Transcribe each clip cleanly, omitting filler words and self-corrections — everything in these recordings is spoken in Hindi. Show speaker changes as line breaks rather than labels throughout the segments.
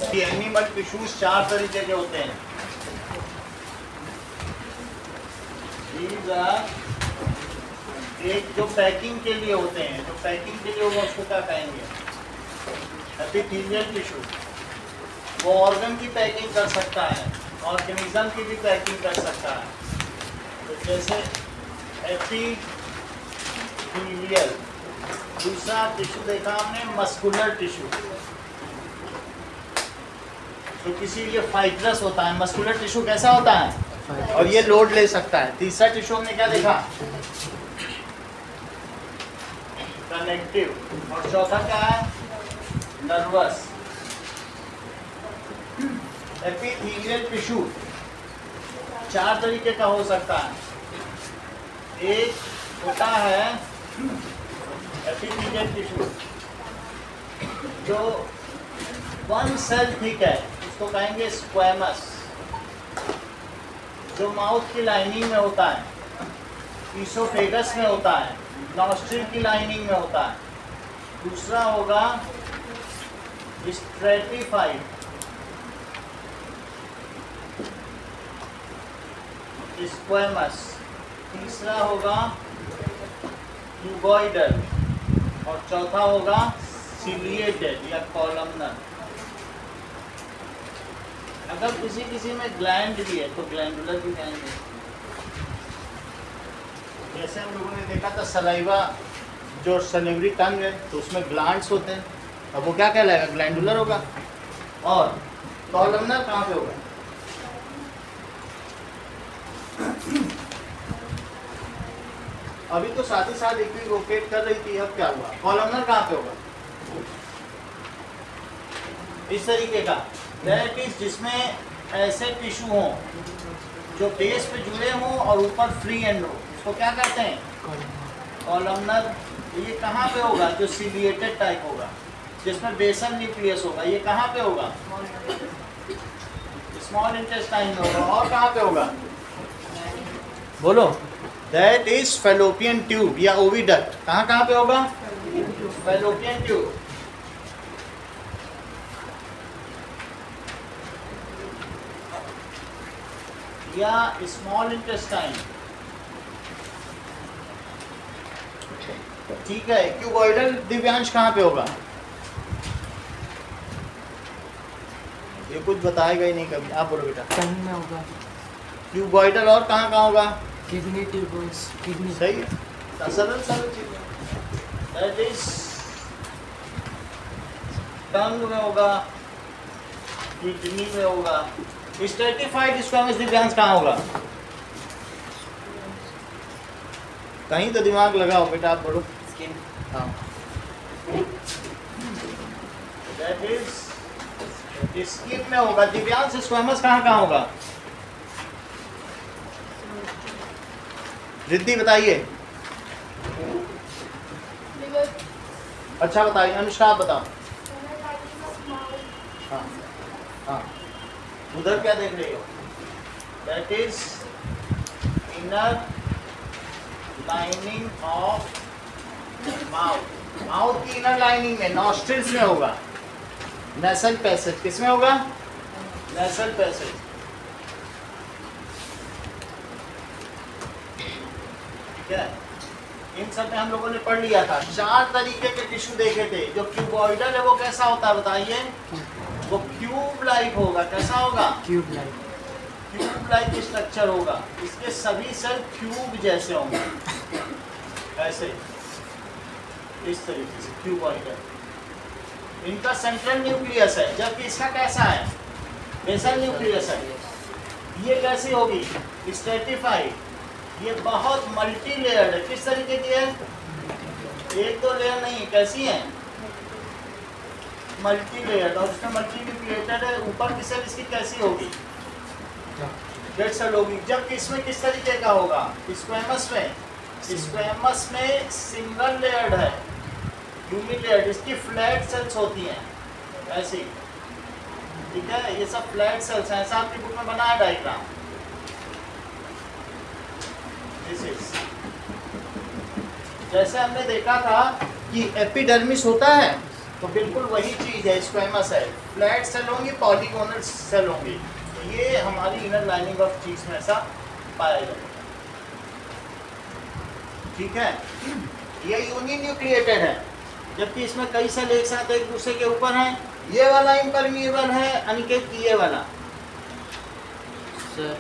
एनिमल टिश्यूज 4 तरीके के होते हैं। These are, एक जो पैकिंग के लिए होते हैं, जो पैकिंग के लिए होगा उसको क्या कहेंगे? Epithelial tissue. वो ऑर्गन की पैकिंग कर सकता है, ऑर्गेनिज्म की भी पैकिंग कर सकता है। तो जैसे एपिथेलियल। दूसरा टिश्यू देखा हमने मस्कुलर टिश्यू, तो किसी लिए फाइब्रस होता है। मस्कुलर टिश्यू कैसा होता है और ये लोड ले सकता है। तीसरा टिश्यू हमने क्या देखा? कनेक्टिव। और चौथा क्या है? नर्वस। एपिथेलियल टिश्यू 4 तरीके का हो सकता है। एक होता है एपिथेलियल टिश्यू जो 1 सेल थिक है, उसको कहेंगे स्क्वैमस, जो माउथ की लाइनिंग में होता है, ईसोफेगस में होता है, नॉस्ट्रिल की लाइनिंग में होता है। दूसरा होगा स्ट्रेटिफाइड, स्क्वैमस। तीसरा होगा क्यूबॉइडल और चौथा होगा सिलिएटेड या कॉलमनर। अगर किसी में ग्लैंड भी है तो ग्लैंडुलर भी कहेंगे। जैसे हम लोगों ने देखा था सलाइवा, जो सलिवरी टंग है तो उसमें ग्लैंड्स होते हैं, अब वो क्या कहलाएगा? ग्लैंडुलर होगा। और कॉलमनर कहाँ पे होगा? अभी तो साथ ही साथ इक्विवोकेट कर रही थी, अब क्या हुआ? कॉलमनर कहाँ पे होगा? इस तरीके का, दैट इज जिसमें ऐसे टिश्यू हों जो बेस पे जुड़े हों और ऊपर फ्री एंड हो, इसको क्या कहते हैं? कॉलमनर। ये कहाँ पे होगा? जो सिलिएटेड टाइप होगा, जिसमें बेसल न्यूक्लियस होगा। ये कहाँ पे होगा? स्मॉल इंटेस्टाइन में होगा। और कहाँ पे होगा? बोलो। दैट इज फैलोपियन ट्यूब या ओविडक्ट। कहाँ पे होगा? Fallopian tube. या स्मॉल इंटेस्टाइन। ठीक है। क्यूबॉइडल दिव्यांश कहाँ पे होगा? ये कुछ बताएगा ही नहीं कभी। आप बोलो बेटा।
कहीं में होगा।
क्यूबॉइडल। और कहाँ होगा?
Kidney tubes. किडनी।
सही है, सरल चीज है। दैट इज टंग में होगा, किडनी में होगा। स्ट्रेटिफाइड स्क्वैमस दिव्यांश कहाँ होगा? कहीं तो दिमाग लगाओ बेटा। आप बोलो।
स्किन।
हाँ, दैट इज स्किन में होगा। दिव्यांश स्क्वैमस कहाँ होगा? रिद्धि बताइए। अच्छा बताइए। अनुष्का आप बताओ। हाँ हाँ, उधर क्या देख रही हो? That is inner lining of mouth. Mouth की इनर लाइनिंग में, नॉस्ट्रिल्स में होगा। Nasal passage. किसमें होगा? Nasal passage. ठीक है। इन सब में हम लोगों ने पढ़ लिया था। 4 तरीके के टिश्यू देखे थे। जो क्यूबॉइडल है वो कैसा होता है बताइए? वो क्यूब लाइक होगा। कैसा होगा?
Cube like.
Cube like structure होगा। इसके सभी सेल क्यूब जैसे होंगे, ऐसे, इस तरीके से क्यूबॉइडल। इनका सेंट्रल न्यूक्लियस है, जबकि इसका कैसा है? बेसल न्यूक्लियस है। ये कैसी होगी? स्ट्रेटिफाइड। ये बहुत मल्टी लेयर्ड है। किस तरीके की है? 1-2 लेयर नहीं, कैसी है? Multi layered. और इसमें मल्टी न्यूक्लिएटेड है। ऊपर की सेल इसकी कैसी होगी? डेड सेल होगी। जबकि इसमें किस तरीके का होगा? स्क्वैमस में, स्क्वैमस में सिंगल लेयर्ड है, यूनिलेयर्ड। इसकी फ्लैट सेल्स होती हैं ऐसी। ठीक है, ये सब फ्लैट सेल्स हैं। ऐसा आपकी बुक में बना है डायग्राम। जैसे हमने देखा था कि एपिडर्मिस होता है, तो बिल्कुल वही चीज़ है, स्क्वेमस है, फ्लैट सेल होंगे, पॉलीगोनल सेल होंगे। तो ये हमारी इनर लाइनिंग ऑफ चीज में ऐसा पाया जाएगा। ठीक है, ये यूनिन्यूक्लिएटेड है, जबकि इसमें कई सेल एक साथ एक दूसरे के ऊपर हैं। ये वाला इम्परमिएबल है, अनिकेत ये वाला
सर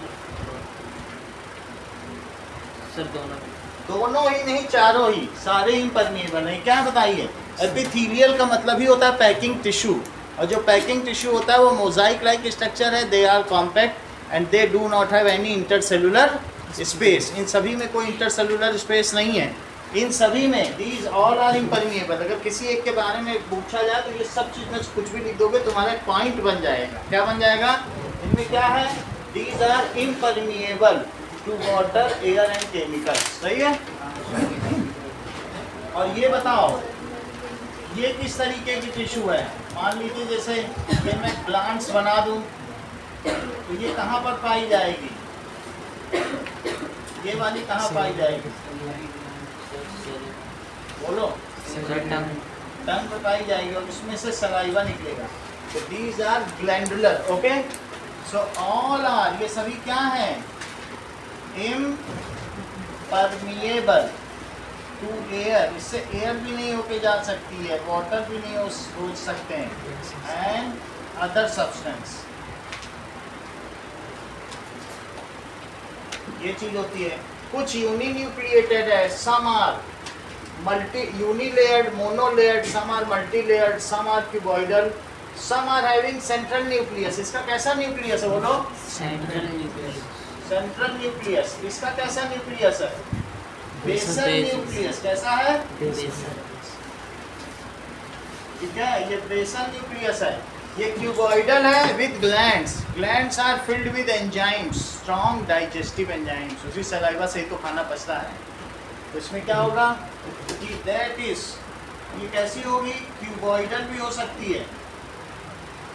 दोनों ही नहीं, चारों ही, सारे इम्परमिएबल है। क्या बताइए, एपिथेलियल का मतलब ही होता है पैकिंग टिश्यू, और जो पैकिंग टिश्यू होता है वो मोजाइक लाइक स्ट्रक्चर है। They are compact and they do not have any intercellular space. इन सभी में कोई इंटरसेलुलर स्पेस नहीं है, इन सभी में दीज ऑल आर इम्परमिएबल। अगर किसी एक के बारे में पूछा जाए तो ये सब चीज़ में कुछ भी लिख दोगे, तुम्हारा पॉइंट बन जाएगा। क्या बन जाएगा, इनमें क्या है, these are impermeable to water, air and chemical. सही है। और ये बताओ, ये किस तरीके की टिश्यू है। मान लीजिए जैसे कि मैं ग्लैंड्स बना दूं, तो ये कहाँ पर पाई जाएगी, ये वाली कहाँ पाई जाएगी, बोलो। टंग पे पाई जाएगी और उसमें से सलाइवा निकलेगा। तो these are glandular. Okay, so all are, ये सभी क्या हैं, इम्परमिएबल टू एयर। इससे एयर भी नहीं होके जा सकती है, वाटर भी नहीं हो सकते हैं, एंड अदर सब्सटेंस। ये चीज होती है। कुछ यूनिन्यूक्लिएटेड है, some are multi unilayered, monolayered, some are multilayered, some are cuboidal, some are having central nucleus. इसका कैसा न्यूक्लियस है, बोलो।
Central nucleus.
Central nucleus. इसका कैसा न्यूक्लियस है, बेसल न्यूक्लियस। कैसा है, ठीक है, ये बेसल न्यूक्लियस है। ये क्यूबॉइडल है with glands. Glands are filled with enzymes, strong digestive enzymes. उसी सलाइवा से ही तो खाना पचता है। तो इसमें क्या होगा कि दैट इज, ये कैसी होगी, क्यूबॉइडल भी हो सकती है,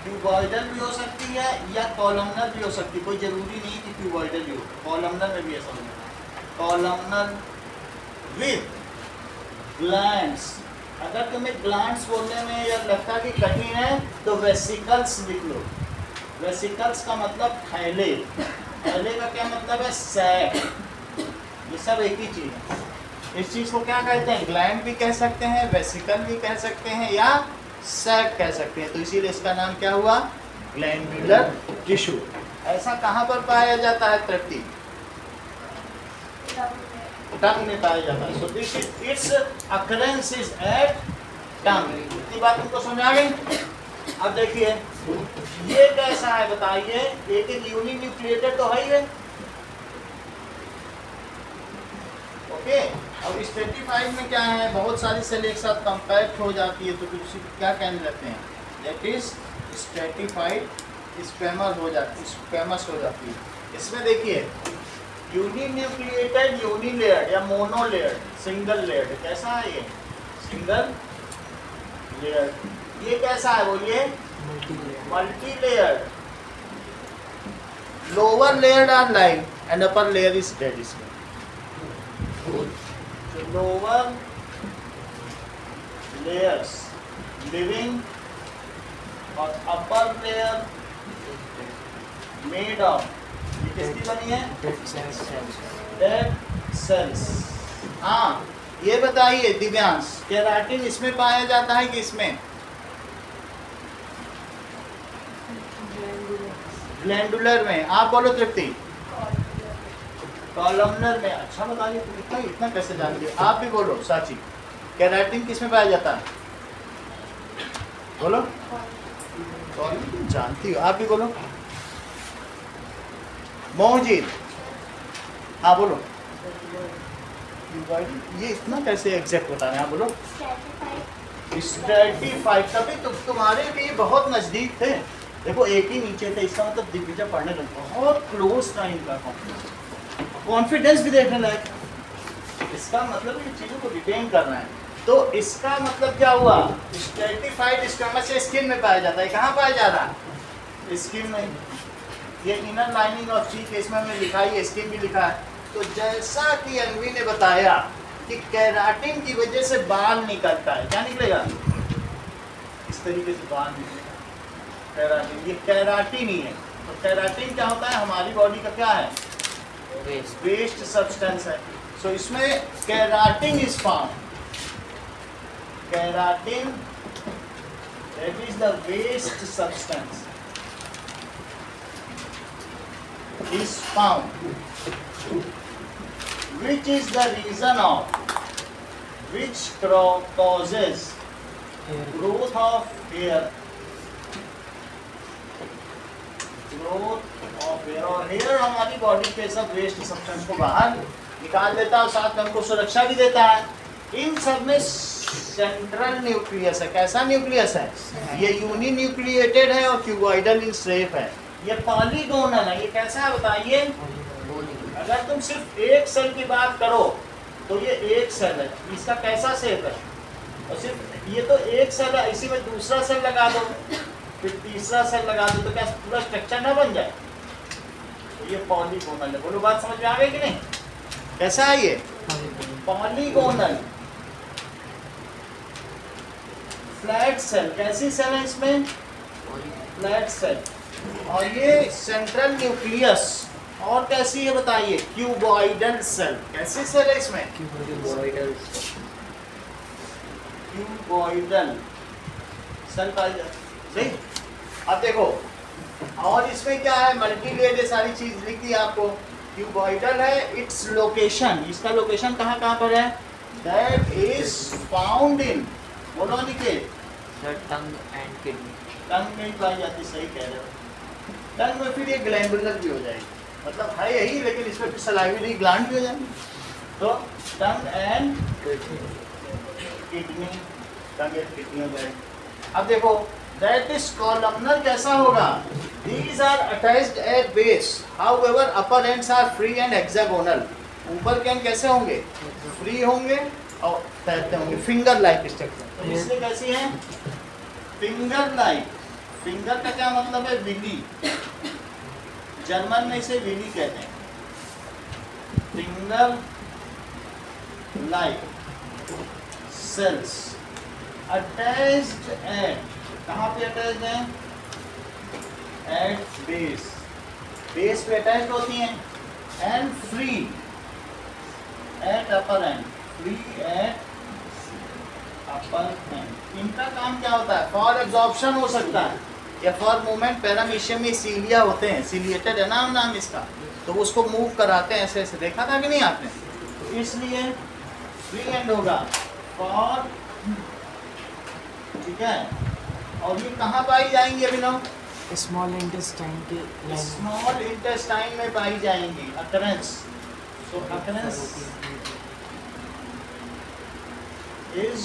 क्यूबॉइडल भी हो सकती है या कॉलमनर भी हो सकती है। कोई जरूरी नहीं कि क्यूबॉइडल भी हो, कॉलमनर में भी ऐसा होगा। Columnar with glands. अगर तुम्हें ग्लैंड्स बोलने में या लगता कि कठिन है तो वेसिकल्स लिख लो। वेसिकल्स का मतलब थैले, थैले का क्या मतलब है, सैक। ये सब एक ही चीज़ है। इस चीज़ को क्या कहते हैं, ग्लैंड भी कह सकते हैं, वेसिकल भी कह सकते हैं, या सैक कह सकते हैं। तो इसीलिए इसका नाम क्या हुआ, ग्लैंडुलर टिश्यू। ऐसा कहाँ पर पाया जाता है, तृप्ति, टंग में पाया जाता है। So this is its occurrence is at tongue. इतनी बात तुमको समझ आ गई। अब देखिए ये कैसा है बताइए, लेकिन यूनिन्यूक्लिएटेड तो है ही है। ओके, अब स्ट्रेटिफाइड में क्या है, बहुत सारी सेल एक साथ कंपैक्ट हो जाती है, तो फिर उसी क्या कहने लगते हैं, दैट इज स्ट्रेटिफाइड स्क्वेमस हो जाती है। इसमें देखिए यूनिन्यूक्लिएटेड, यूनिलेयर्ड या मोनोलेयर्ड, सिंगल लेयर्ड। कैसा है ये, सिंगल लेयर्ड। ये कैसा है, बोलिए, multi layered. Lower layered are live and upper layer is dead. इसमें लोअर लेयर्स लिविंग और अपर लेयर मेड ऑफ, ये किसकी बनी है, डेड सेल्स। हाँ, ये बताइए दिव्यांश, केराटिन इसमें पाया जाता है कि इसमें, ग्लैंडुलर में। आप बोलो तृप्ति, कॉलमनर में। अच्छा बताइए, तुम इतना कैसे जानते हो। आप भी बोलो साची, केराटिन किस में पाया जाता है, बोलो। तुम जानती हो, आप भी बोलो। मोहजीत, हाँ बोलो। ये इतना कैसे एग्जैक्ट बता रहे हैं, आप बोलो। स्ट्रेटिफाइड, तभी तो तुम्हारे लिए बहुत नजदीक थे। देखो एक ही नीचे थे, इसका मतलब दिग्विजय पढ़ने लगे, बहुत क्लोज था इनका कॉन्फिडेंस भी देखने लायक। इसका मतलब इन चीज़ों को रिटेन करना है। तो इसका मतलब क्या हुआ, स्ट्रेटिफाइड स्क्वेमस स्किन में पाया जाता है। कहाँ पाया जा रहा है, स्किन में। ये इनर लाइनिंग ऑफ चीफ, इसमें हमने लिखा है, स्किन भी लिखा है। तो जैसा कि अनवी ने बताया कि केराटिन की वजह से बाल निकलता है, क्या निकलेगा, तरीके से बाहर निकलेगा केराटिन। ये केराटिन ही है। तो केराटिन क्या होता है, हमारी बॉडी का क्या है, वेस्ट सब्सटेंस है। सो इसमें keratin is found, keratin that is the waste substance is found, which is the reason of which causes growth of hair, growth of hair। और हेयर हमारी बॉडी के सब वेस्ट सब्सटेंस को बाहर निकाल देता है और साथ में हमको सुरक्षा भी देता है। इन सब में सेंट्रल न्यूक्लियस है। कैसा न्यूक्लियस है, ये यूनि न्यूक्लिएटेड है और क्यूबॉइडल इन शेप है। ये पॉलीगोनल है। ये कैसा है बताइए, अगर तुम सिर्फ एक सेल की बात करो तो ये एक सेल है, इसका कैसा शेप है, और सिर्फ ये तो एक सेल है, इसी में दूसरा सेल लगा दो, फिर तीसरा सेल लगा दो, तो क्या पूरा स्ट्रक्चर ना बन जाए। तो ये पॉलीगोनल है। बोलो बात समझ में आ गई कि नहीं, कैसा है ये पॉलीगोनल। फ्लैट सेल, कैसी सेल है इसमें, फ्लैट सेल। और ये सेंट्रल न्यूक्लियस और कैसी है बताइए, क्यूबॉइडल सेल। कैसी सेल है इसमें, क्यूबॉइडल सेल पाई जाती है। अब देखो, और इसमें क्या है, मल्टीलेयर, ये सारी चीज लिख दी आपको। क्यूबॉइडल है, इट्स लोकेशन, इसका लोकेशन कहाँ कहाँ पर है, दैट इज फाउंड इन, बोलो निके,
टंग एंड किडनी।
टंग में पाई जाती, सही कह रहे हो। टंग में फिर ये ग्लैंडुलर भी हो जाएगी, मतलब है यही, लेकिन इसमें फिर सलाइवरी ग्लैंड भी हो जाएंगे। तो tongue and kidney, tongue and kidney हो जाएगी। अब देखो, दैट इज कॉलमनर कैसा होगा, these are attached at base, however upper ends are free and hexagonal. ऊपर के एंड कैसे होंगे, फ्री होंगे और तैरते होंगे, फिंगर लाइक स्ट्रक्चर। तो इसलिए कैसी है, फिंगर लाइक। फिंगर का क्या मतलब है, विली, जर्मन में इसे विली कहते हैं। Finger like cells attached at, कहाँ पे अटैच्ड है, एट बेस, बेस पे अटैच्ड होती हैं, and free at upper end, free at upper end. इनका काम क्या होता है, फॉर एब्जॉर्प्शन हो सकता है या फॉर मूवमेंट। पैरामीशियम में सीलिया होते हैं, सीलिएटेड है नाम इसका, तो उसको मूव कराते हैं ऐसे ऐसे, देखा था कि नहीं आपने। तो इसलिए फ्री एंड होगा फॉर, ठीक है। और ये कहाँ पाई जाएंगी अभिनव,
स्मॉल इंटेस्टाइन के लाइन,
स्मॉल इंटेस्टाइन में पाई जाएंगी, अकरेंस। सो अकरेंस इज,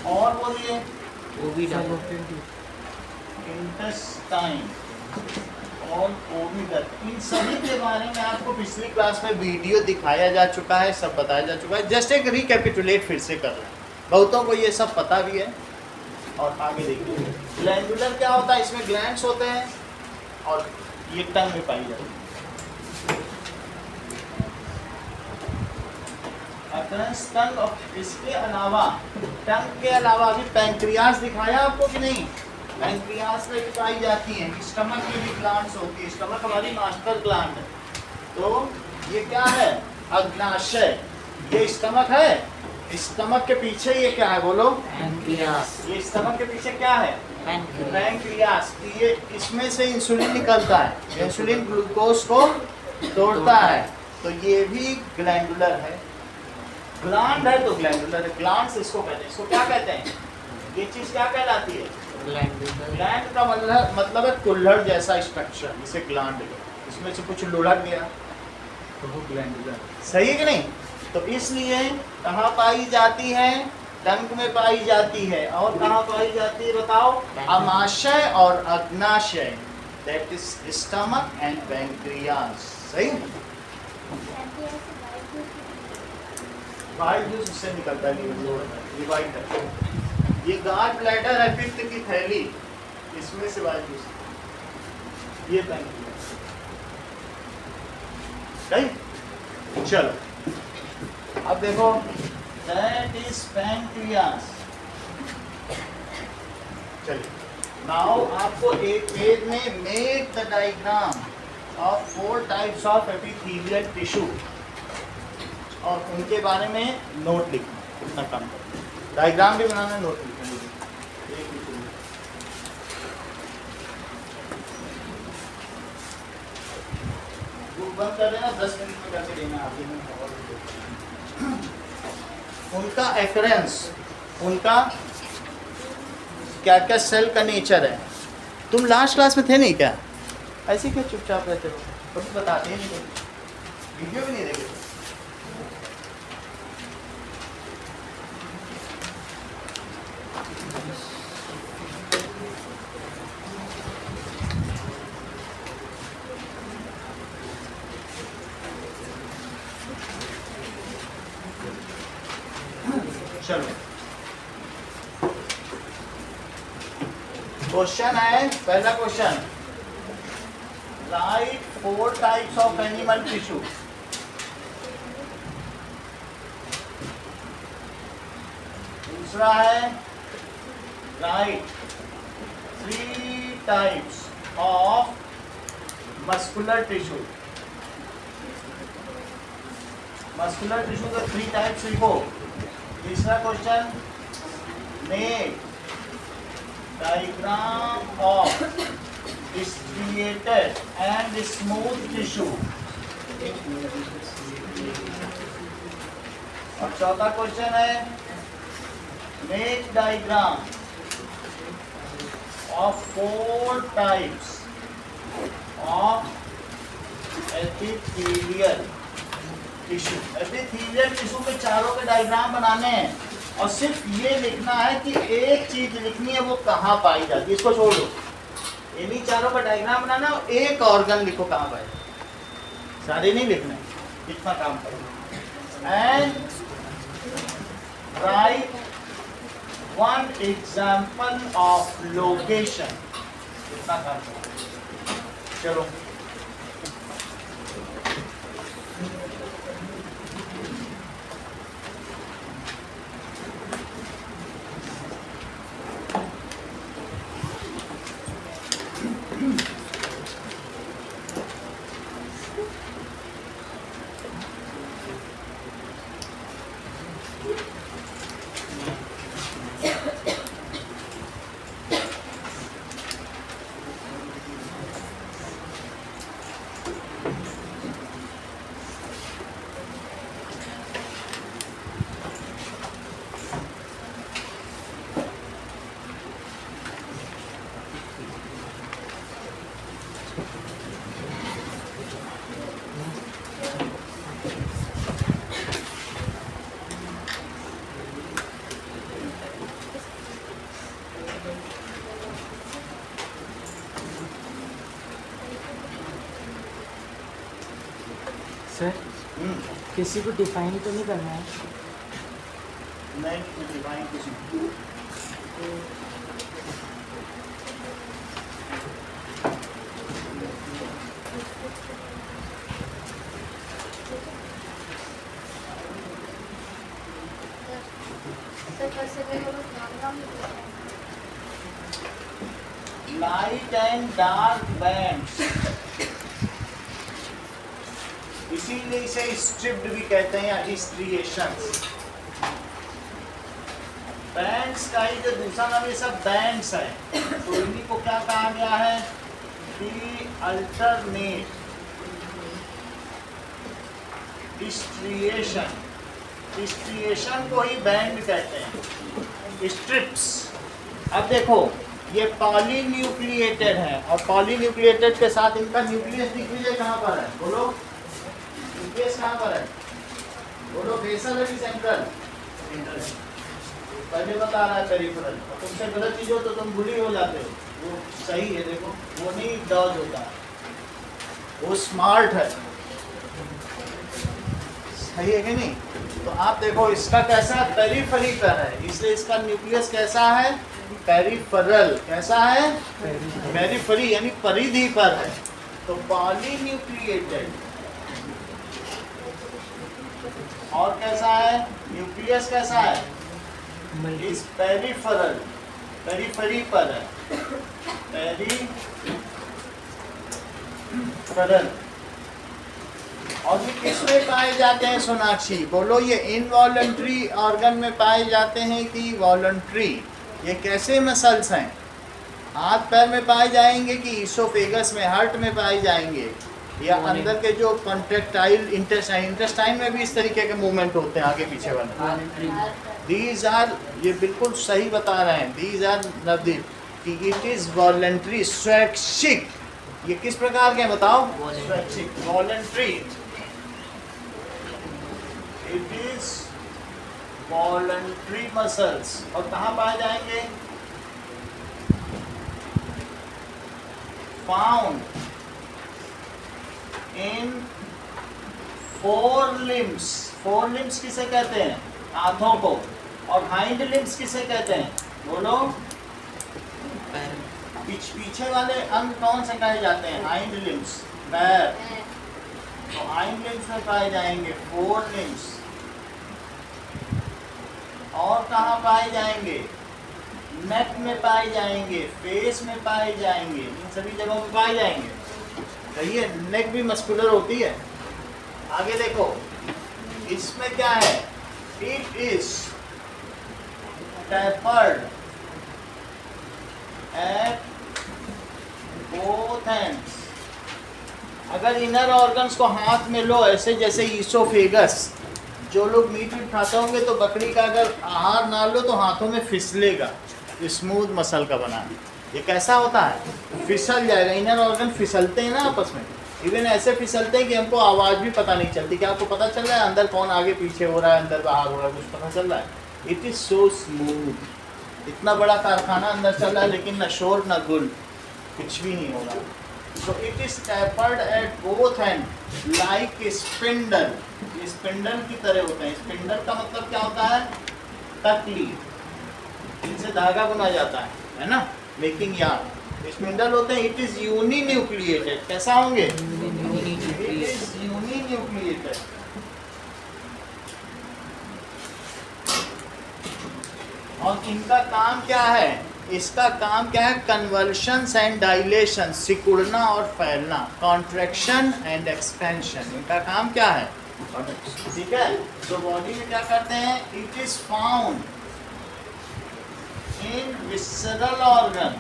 और बोलिए, इंटेस्टाइन और ओविडल। इन सभी के बारे में आपको पिछली क्लास में वीडियो दिखाया जा चुका है, सब बताया जा चुका है। जस्ट एक रिकैपिटुलेट फिर से कर रहे हैं, बहुतों को ये सब पता भी है। और आगे देखिए, ग्लैंडुलर क्या होता है, इसमें ग्लैंड्स होते हैं और ये टंग में पाई जाती है। टंग, इसके अलावा, टंग के अलावा अभी पैंक्रियास दिखाया आपको कि नहीं, पैंक्रियास में भी पाई जाती हैं। स्टमक में भी ग्लैंड्स होती है, स्टमक हमारी मास्टर ग्लैंड है। तो ये क्या है, अग्नाशय, ये स्टमक है, स्टमक के पीछे ये क्या है, बोलो,
पैंक्रियास।
ये स्टमक के पीछे क्या है,
पैंक्रियास।
पैंक्रियास। ये इसमें से इंसुलिन निकलता है, इंसुलिन ग्लूकोज को तोड़ता है, तो ये भी ग्लैंडुलर है। ग्लैंड है तो ग्लैंडुलर है, ग्लैंड्स इसको कहते हैं। इसको क्या कहते हैं, ये चीज क्या कहलाती है,
ग्लैंडुलर।
ग्लैंड का मतलब है कुल्हड़ जैसा स्ट्रक्चर, जिसे ग्लैंड है, इसमें से कुछ लुढ़क गया तो वो ग्लैंडुलर, सही है कि नहीं। तो इसलिए कहाँ पाई जाती है, टंग में पाई जाती है। और कहाँ पाई जाती है बताओ, अमाशय और अग्नाशय, that is stomach and pancreas, सही। बाइल जूस इससे निकलता है, डिवाइड है। ये गाल ब्लैडर है, पित्त की थैली, इसमें से बाइल जूस, ये पैंक्रियास, सही। चलो अब देखो, दैट इज पैंक्रियास। चलिए, नाउ आपको एक पेज में make the diagram of 4 types of epithelial tissue और उनके बारे में नोट लिखना, इतना काम करो। डायग्राम भी बनाना, नोट लिखना। बुक बंद कर देना, 10 मिनट में करके देना आगे में। उनका एक्रेंस, उनका क्या क्या सेल का नेचर है। तुम लास्ट क्लास में थे नहीं क्या? ऐसे क्या चुपचाप रहते हो? कुछ बताते ही नहीं, वीडियो भी नहीं देखे। चलो, क्वेश्चन है, पहला question, right 4 types of animal tissue. दूसरा है, right 3 types of muscular tissue. Muscular tissue के 3 टाइप्स लिखो। तीसरा question, make diagram of striated and smooth tissue। और चौथा क्वेश्चन है, make diagram of 4 types of epithelial tissue. Epithelial tissue के चारों के डायग्राम बनाने हैं और सिर्फ ये लिखना है कि एक चीज लिखनी है, वो कहाँ पाई जाती है। इसको छोड़ दो, इन्हीं चारों का डायग्राम बनाना और एक ऑर्गन लिखो कहाँ पाई जाती है। सारे नहीं लिखने, इतना काम करो। And right 1 example of location, इतना काम करो। चलो,
सर, किसी को डिफाइन तो नहीं करना है?
नहीं डिफाइन कुछ नहीं। लाइट एंड डार्क बैंड्स, इसीलिए इसे स्ट्रिप्ड भी कहते हैं या स्ट्रिएशंस। बैंड्स का ही जो दूसरा नाम, ये सब बैंड्स है, तो इन्हीं को क्या कहा गया है? दी अल्टरनेट स्ट्रिएशन। स्ट्रिएशन को ही बैंड कहते हैं, स्ट्रिप्स। अब देखो, ये पॉलीन्यूक्लिएटेड है और पॉलीन्यूक्लिएटेड के साथ इनका न्यूक्लियस दिख कहाँ पर है? बोलो, न्यूक्लियस कहाँ पर है? बोलो, बेसल है कि सेंट्रल? पहले बता रहा है पेरिफेरल, और तुमसे गलत चीज हो तो तुम बुरी हो जाते हो। वो सही है, देखो वो नहीं डॉज होता, वो स्मार्ट है। सही है कि नहीं? तो आप देखो, इसका कैसा पेरिफेरी पर है, इसलिए इसका न्यूक्लियस कैसा है? पेरिफेरल। कैसा है? पेरिफेरी, यानी परिधि पर है। तो पॉलीन्यूक्लिएटेड। और कैसा है? न्यूक्लियस कैसा है? इस पेरिफेरल। पेरिफेरी पर है, पेरिफेरल। और ये किसमें पाए जाते हैं सोनाक्षी? बोलो, ये इनवॉलंटरी ऑर्गन में पाए जाते हैं कि वॉलंटरी? ये कैसे मसल्स हैं? हाथ पैर में पाए जाएंगे कि इसोफेगस में, हार्ट में पाए जाएंगे, या अंदर के जो कॉन्ट्रेक्टाइल इंटेस्टाइन में भी इस तरीके के मूवमेंट होते हैं आगे पीछे वाले? दीज आर, ये बिल्कुल सही बता रहे हैं, दीज आर नवदीप कि इट इज वॉलंटरी, स्वैच्छिक। ये किस प्रकार के हैं बताओ? स्वैच्छिक, voluntary. It is voluntary muscles. और कहाँ पाए जाएंगे? Found in four limbs. Four limbs किसे कहते हैं? हाथों को। और हाइंड लिम्स किसे कहते हैं? बोलो, पीछे वाले अंग कौन से कहे जाते हैं? हाइंड लिम्स, पैर। तो हाइंड लिम्स में पाए जाएंगे फोर लिम्स। और कहाँ पाए जाएंगे? नेक में पाए जाएंगे, फेस में पाए जाएंगे, इन सभी जगहों में पाए जाएंगे। कहिए, नेक भी मस्कुलर होती है। आगे देखो, इसमें क्या है? It is tapered at both ends. अगर इनर ऑर्गन्स को हाथ में लो, ऐसे जैसे ईसोफेगस, जो लोग मीट खाते होंगे तो बकरी का अगर आहार ना लो तो हाथों में फिसलेगा, स्मूथ मसल का बना। ये कैसा होता है? फिसल जाएगा। इनर ऑर्गन फिसलते हैं ना आपस में, इवन ऐसे फिसलते हैं कि हमको आवाज़ भी पता नहीं चलती। क्या आपको पता चल रहा है अंदर कौन आगे पीछे हो रहा है, अंदर बाहर हो रहा है, कुछ पता चल रहा है? It is so smooth. इतना बड़ा कारखाना अंदर चल रहा है लेकिन न शोर न गुल, कुछ भी नहीं हो रहा। So it is tapered at both and like spindle. ये स्पिंडल की तरह होते हैं। स्पिंडल का मतलब क्या होता है? तकली, इनसे धागा बुना जाता है ना, मेकिंग यार्न। स्पिंडल होते हैं। It is uninucleated. कैसा होंगे? It is uninucleated. और इनका काम क्या है? इसका काम क्या है? कन्वल्शंस एंड डायलेशन, सिकुड़ना और फैलना, कॉन्ट्रैक्शन एंड एक्सपेंशन। इनका काम क्या है? ठीक है। तो बॉडी में क्या करते हैं? It is found in visceral organ.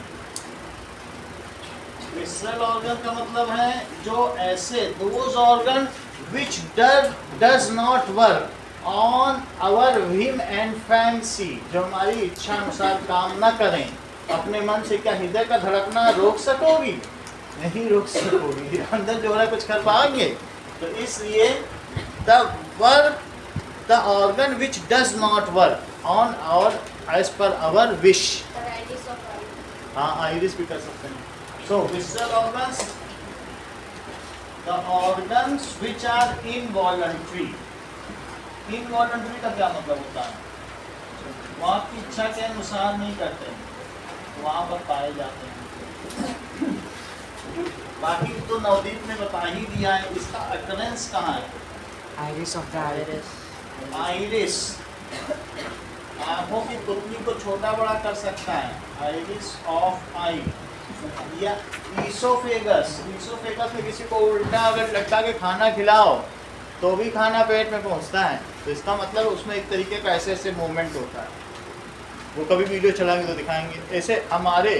Visceral organ का मतलब है जो ऐसे those organ which does not work on our whim and fancy, जो हमारी इच्छा अनुसार काम न करें। अपने मन से क्या हृदय का धड़कना रोक सकोगी? नहीं रोक सकोगी। अंदर जो है कुछ कर पाएंगे? तो इसलिए the organ which does not work on our as per our wish. हाँ, आइरिस भी कर सकते हैं। So visceral organs, the organs which are involuntary. Involuntary का क्या मतलब होता है? वो आपकी इच्छा के अनुसार नहीं करते, वहाँ पर पाए जाते हैं। बाकी तो नवदीप ने बता ही दिया है। इसका अकरेंस कहाँ है?
Iris of the eye.
Iris आँखों की पुतली को छोटा बड़ा कर सकता है, आइरिस ऑफ आई। या ईसोफेगस, ईसोफेगस में किसी को उल्टा अगर लटका के खाना खिलाओ तो भी खाना पेट में पहुंचता है। तो इसका मतलब उसमें एक तरीके का ऐसे ऐसे मूवमेंट होता है। वो कभी वीडियो चलाएंगे तो दिखाएंगे। ऐसे हमारे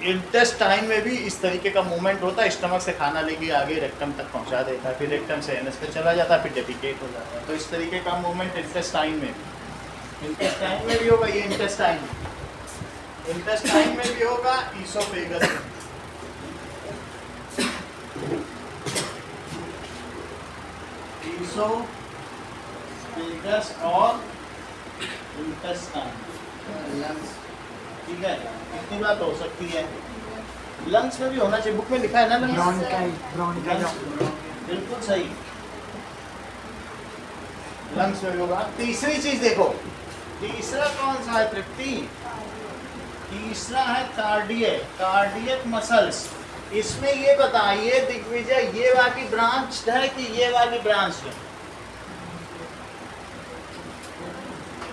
इंटेस्टाइन में भी इस तरीके का मूवमेंट होता है। स्टमक से खाना लेके आगे रेक्टम तक पहुंचा देता है, फिर रेक्टम से एनस पे चला जाता है, फिर डेफिकेट हो जाता है। तो इस तरीके का मूवमेंट इंटेस्टाइन में भी होगा। ये इंटेस्टाइन में भी होगा, ईसोफेगस में। ईसोफेगस और इंटेस्टाइन, ठीक है। इतनी बात हो सकती है। लंग्स में भी होना चाहिए, बुक में लिखा है ना लंग्स। बिल्कुल सही, लंग्स में भी होगा। तीसरी चीज देखो, तीसरा कौन सा है तृप्ति? तीसरा है कार्डियक मसल्स। इसमें ये बताइए दिग्विजय, ये वाली ब्रांच है कि ये वाली ब्रांच है?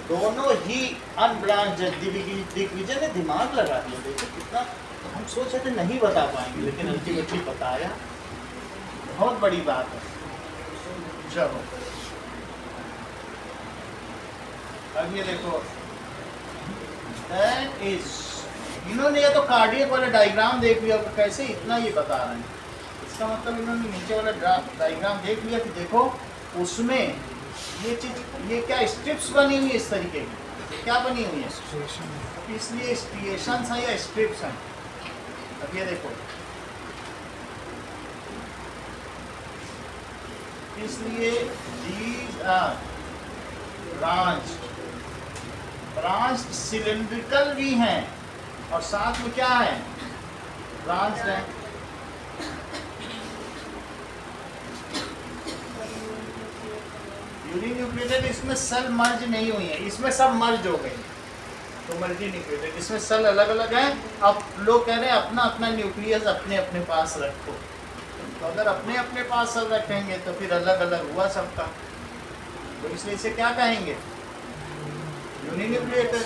दोनों ही अनब्रांच दिग्विजय ने दिमाग लगा दिया। देखो कितना, हम सोच रहे थे नहीं बता पाएंगे लेकिन अल्टीमेटली बताया, बहुत बड़ी बात है। चलो अब ये देखो, दैट इज, इन्होंने ये तो कार्डियक वाला डायग्राम देख लिया, कैसे इतना ये बता रहे हैं, इसका मतलब इन्होंने नीचे वाला डायग्राम देख लिया कि देखो उसमें ये चीज, ये क्या स्ट्रिप्स बनी हुई है इस तरीके की, क्या बनी हुई है, इसलिए स्ट्रिएशंस हैं या स्ट्रिप्स हैं। अब ये देखो, इसलिए these are branched सिलेंड्रिकल भी हैं और साथ में क्या है, ब्रांच है। यूनिन्यूक्लिएटेड, इसमें सेल मर्ज नहीं हुई है, इसमें सब मर्ज हो गई, तो मल्टीन्यूक्लिएटेड, इसमें सेल अलग अलग हैं। अब लोग कह रहे हैं अपना अपना न्यूक्लियस अपने अपने पास रखो, तो अगर अपने अपने पास सब रखेंगे तो फिर अलग अलग हुआ सबका, तो इसलिए इसे क्या कहेंगे, यूनिन्यूक्लिएटेड।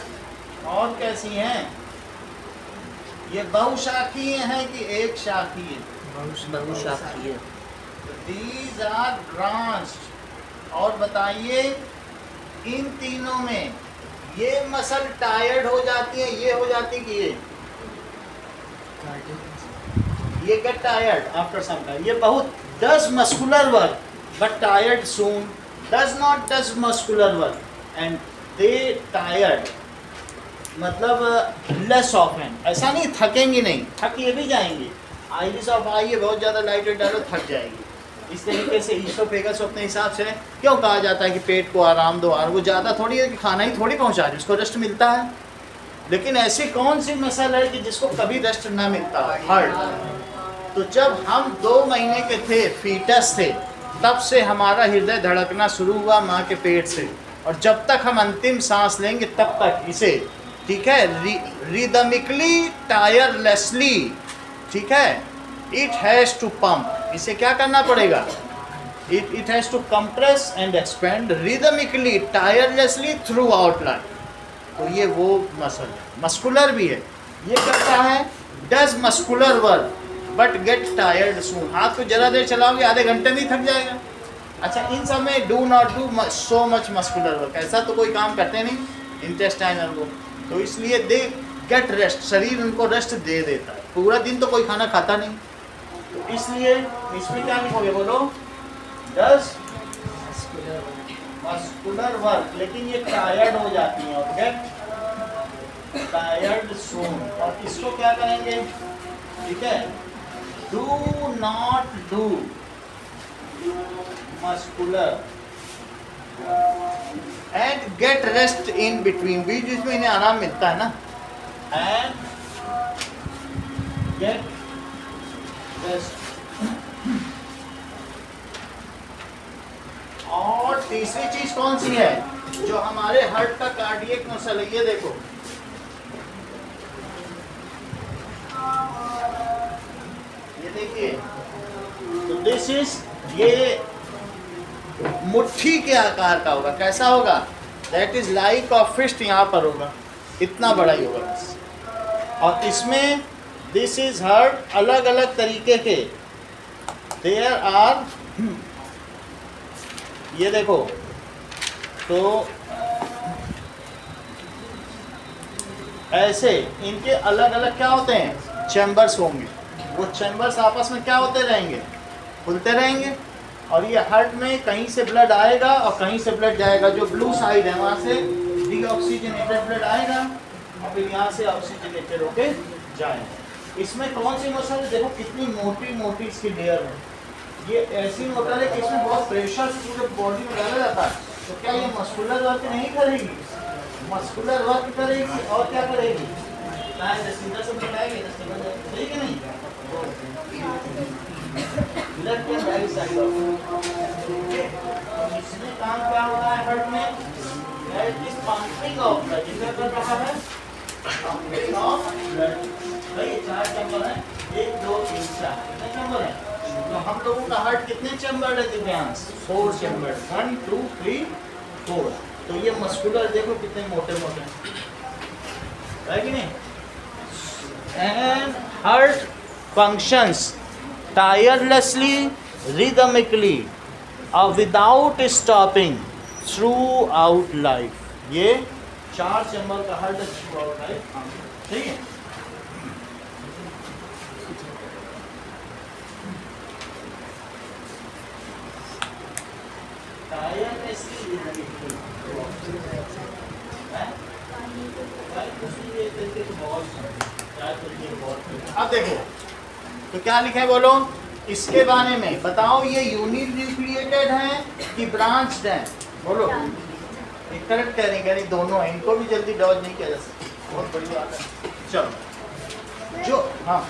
और कैसी हैं ये, बहुशाखीय हैं कि एक शाखीय,
बहुशाखीय।
These are branched. और बताइए इन तीनों में ये मसल टायर्ड हो जाती है, ये हो जाती है कि ये get tired after some time, ये बहुत does muscular work but tired soon, does not does muscular work and they tired, मतलब लेस ऑफन, ऐसा नहीं थकेंगी नहीं, थक ये भी जाएंगी, आईरिस ऑफ आई है बहुत ज़्यादा लाइट वेट डालो थक जाएगी। इस तरीके से ईसोफेगस अपने हिसाब से क्यों कहा जाता है कि पेट को आराम दो, और वो ज़्यादा थोड़ी है कि खाना ही थोड़ी पहुंचा रही, उसको रेस्ट मिलता है। लेकिन ऐसी कौन सी मसल है कि जिसको कभी रेस्ट ना मिलता, हार्ट। तो जब हम 2 महीने के थे, फीटस थे, तब से हमारा हृदय धड़कना शुरू हुआ माँ के पेट से, और जब तक हम अंतिम सांस लेंगे तब तक इसे, ठीक है, रिदमिकली टायरलेसली, ठीक है, इट हैज़ टू पंप, इसे क्या करना पड़ेगा, it has to compress and expand rhythmically tirelessly throughout life. तो ये वो मसल है, मस्कुलर भी है, ये करता है does muscular work but get tired soon. हाथ को जरा देर चलाओगे आधे घंटे में ही थक जाएगा। अच्छा, इन सब में do not do so much muscular work, ऐसा तो कोई काम करते नहीं इंटेस्टाइनल को, तो इसलिए दे गेट रेस्ट, शरीर उनको रेस्ट दे देता है। पूरा दिन तो कोई खाना खाता नहीं, तो इसलिए इसमें क्या लिखोगे, बोलो, डज मस्कुलर वर्क, लेकिन ये टायर्ड हो जाती है और गेट टायर्ड सून। और इसको क्या करेंगे, ठीक है, do not do muscular and get rest in between, बीच बीच में इन्हें आराम मिलता है ना, एंड गेट रेस्ट। और तीसरी चीज कौन सी है जो हमारे हार्ट का कार्डियक मसल है, ये देखो, ये देखिए, तो दिस इज, ये मुट्ठी के आकार का होगा, कैसा होगा, that is like of fist, यहाँ पर होगा, इतना बड़ा ही होगा बस। और इसमें दिस इज हार्ट, अलग अलग तरीके के, देयर आर, ये देखो, तो ऐसे इनके अलग अलग क्या होते हैं, चैम्बर्स होंगे, वो चैम्बर्स आपस में क्या होते रहेंगे, खुलते रहेंगे, और ये हार्ट में कहीं से ब्लड आएगा और कहीं से ब्लड जाएगा, जो ब्लू साइड है वहाँ से डीऑक्सीजनेटेड ब्लड आएगा और फिर यहाँ से ऑक्सीजनेटेड होके जाएगा। इसमें कौन सी मसल, देखो कितनी मोटी मोटी इसकी लेयर है, ये ऐसी मोटर है कि इसमें बहुत प्रेशर पूरे बॉडी में डाला जाता है, तो क्या ये मस्कुलर वर्क नहीं करेगी, मस्कुलर वर्क करेगी, और क्या करेगी, सीधा से बताएगी, सही कि नहीं, ब्लड के राइट साइड, इसमें काम क्या हो रहा है हार्ट में, that is pumping of blood, जिसका कर रहा है पंपिंग ऑफ ब्लड। भाई 4 चैम्बर है, 1 2 3 4, कितने चैम्बर है, तो हम लोगों का हार्ट कितने चैम्बर है दिव्यांश, 4 चैम्बर, 1 2 3 4। तो ये मस्कुलर देखो कितने मोटे मोटे है कि नहीं। And heart functions tirelessly rhythmically without stopping through out life. ये 4 चैम्बर का हार्ट थ्रू आउट लाइफ, ठीक है। अब देखो तो क्या लिखा है बोलो इसके बारे में बताओ, ये यूनिन्यूक्लिएटेड है कि ब्रांच्ड है? बोलो। एक करेक्ट करेंगे, दोनों हैं, इनको भी जल्दी डॉज नहीं किया जा सकता, बहुत बड़ी बात है। चलो जो हाँ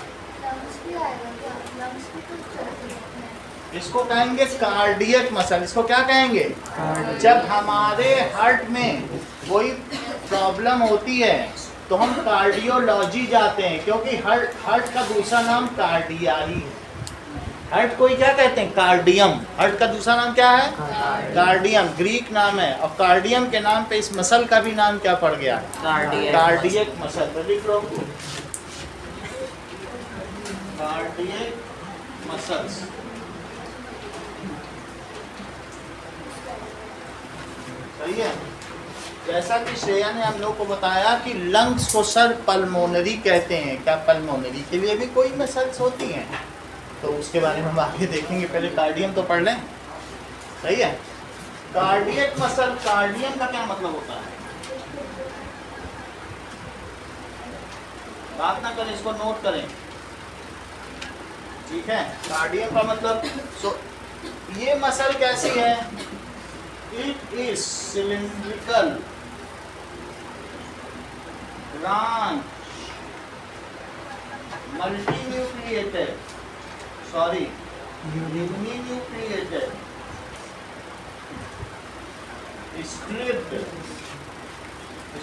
इसको कहेंगे कार्डियक मसल। इसको क्या कहेंगे? जब हमारे हार्ट में कोई प्रॉब्लम होती है तो हम कार्डियोलॉजी जाते हैं, क्योंकि हार्ट का दूसरा नाम कार्डिया ही है। हार्ट को ही क्या कहते हैं? कार्डियम। हार्ट का दूसरा नाम क्या है? कार्डियम, ग्रीक नाम है। और कार्डियम के नाम पे इस मसल का भी नाम क्या पड़ गया? Cardiac muscle. तो लिख लो कार्डियक मसल्स। सही है। जैसा कि श्रेया ने हम लोग को बताया कि लंग्स को सर पल्मोनरी कहते हैं। क्या पल्मोनरी के लिए भी कोई मसल्स होती हैं? तो उसके बारे में हम आगे देखेंगे, पहले कार्डियम तो पढ़ लें। सही है। कार्डियक मसल, कार्डियम का क्या मतलब होता है? बात ना करें, इसको नोट करें, ठीक है। कार्डियम का मतलब ये मसल कैसी है? It is cylindrical branch multinucleated, sorry uninucleated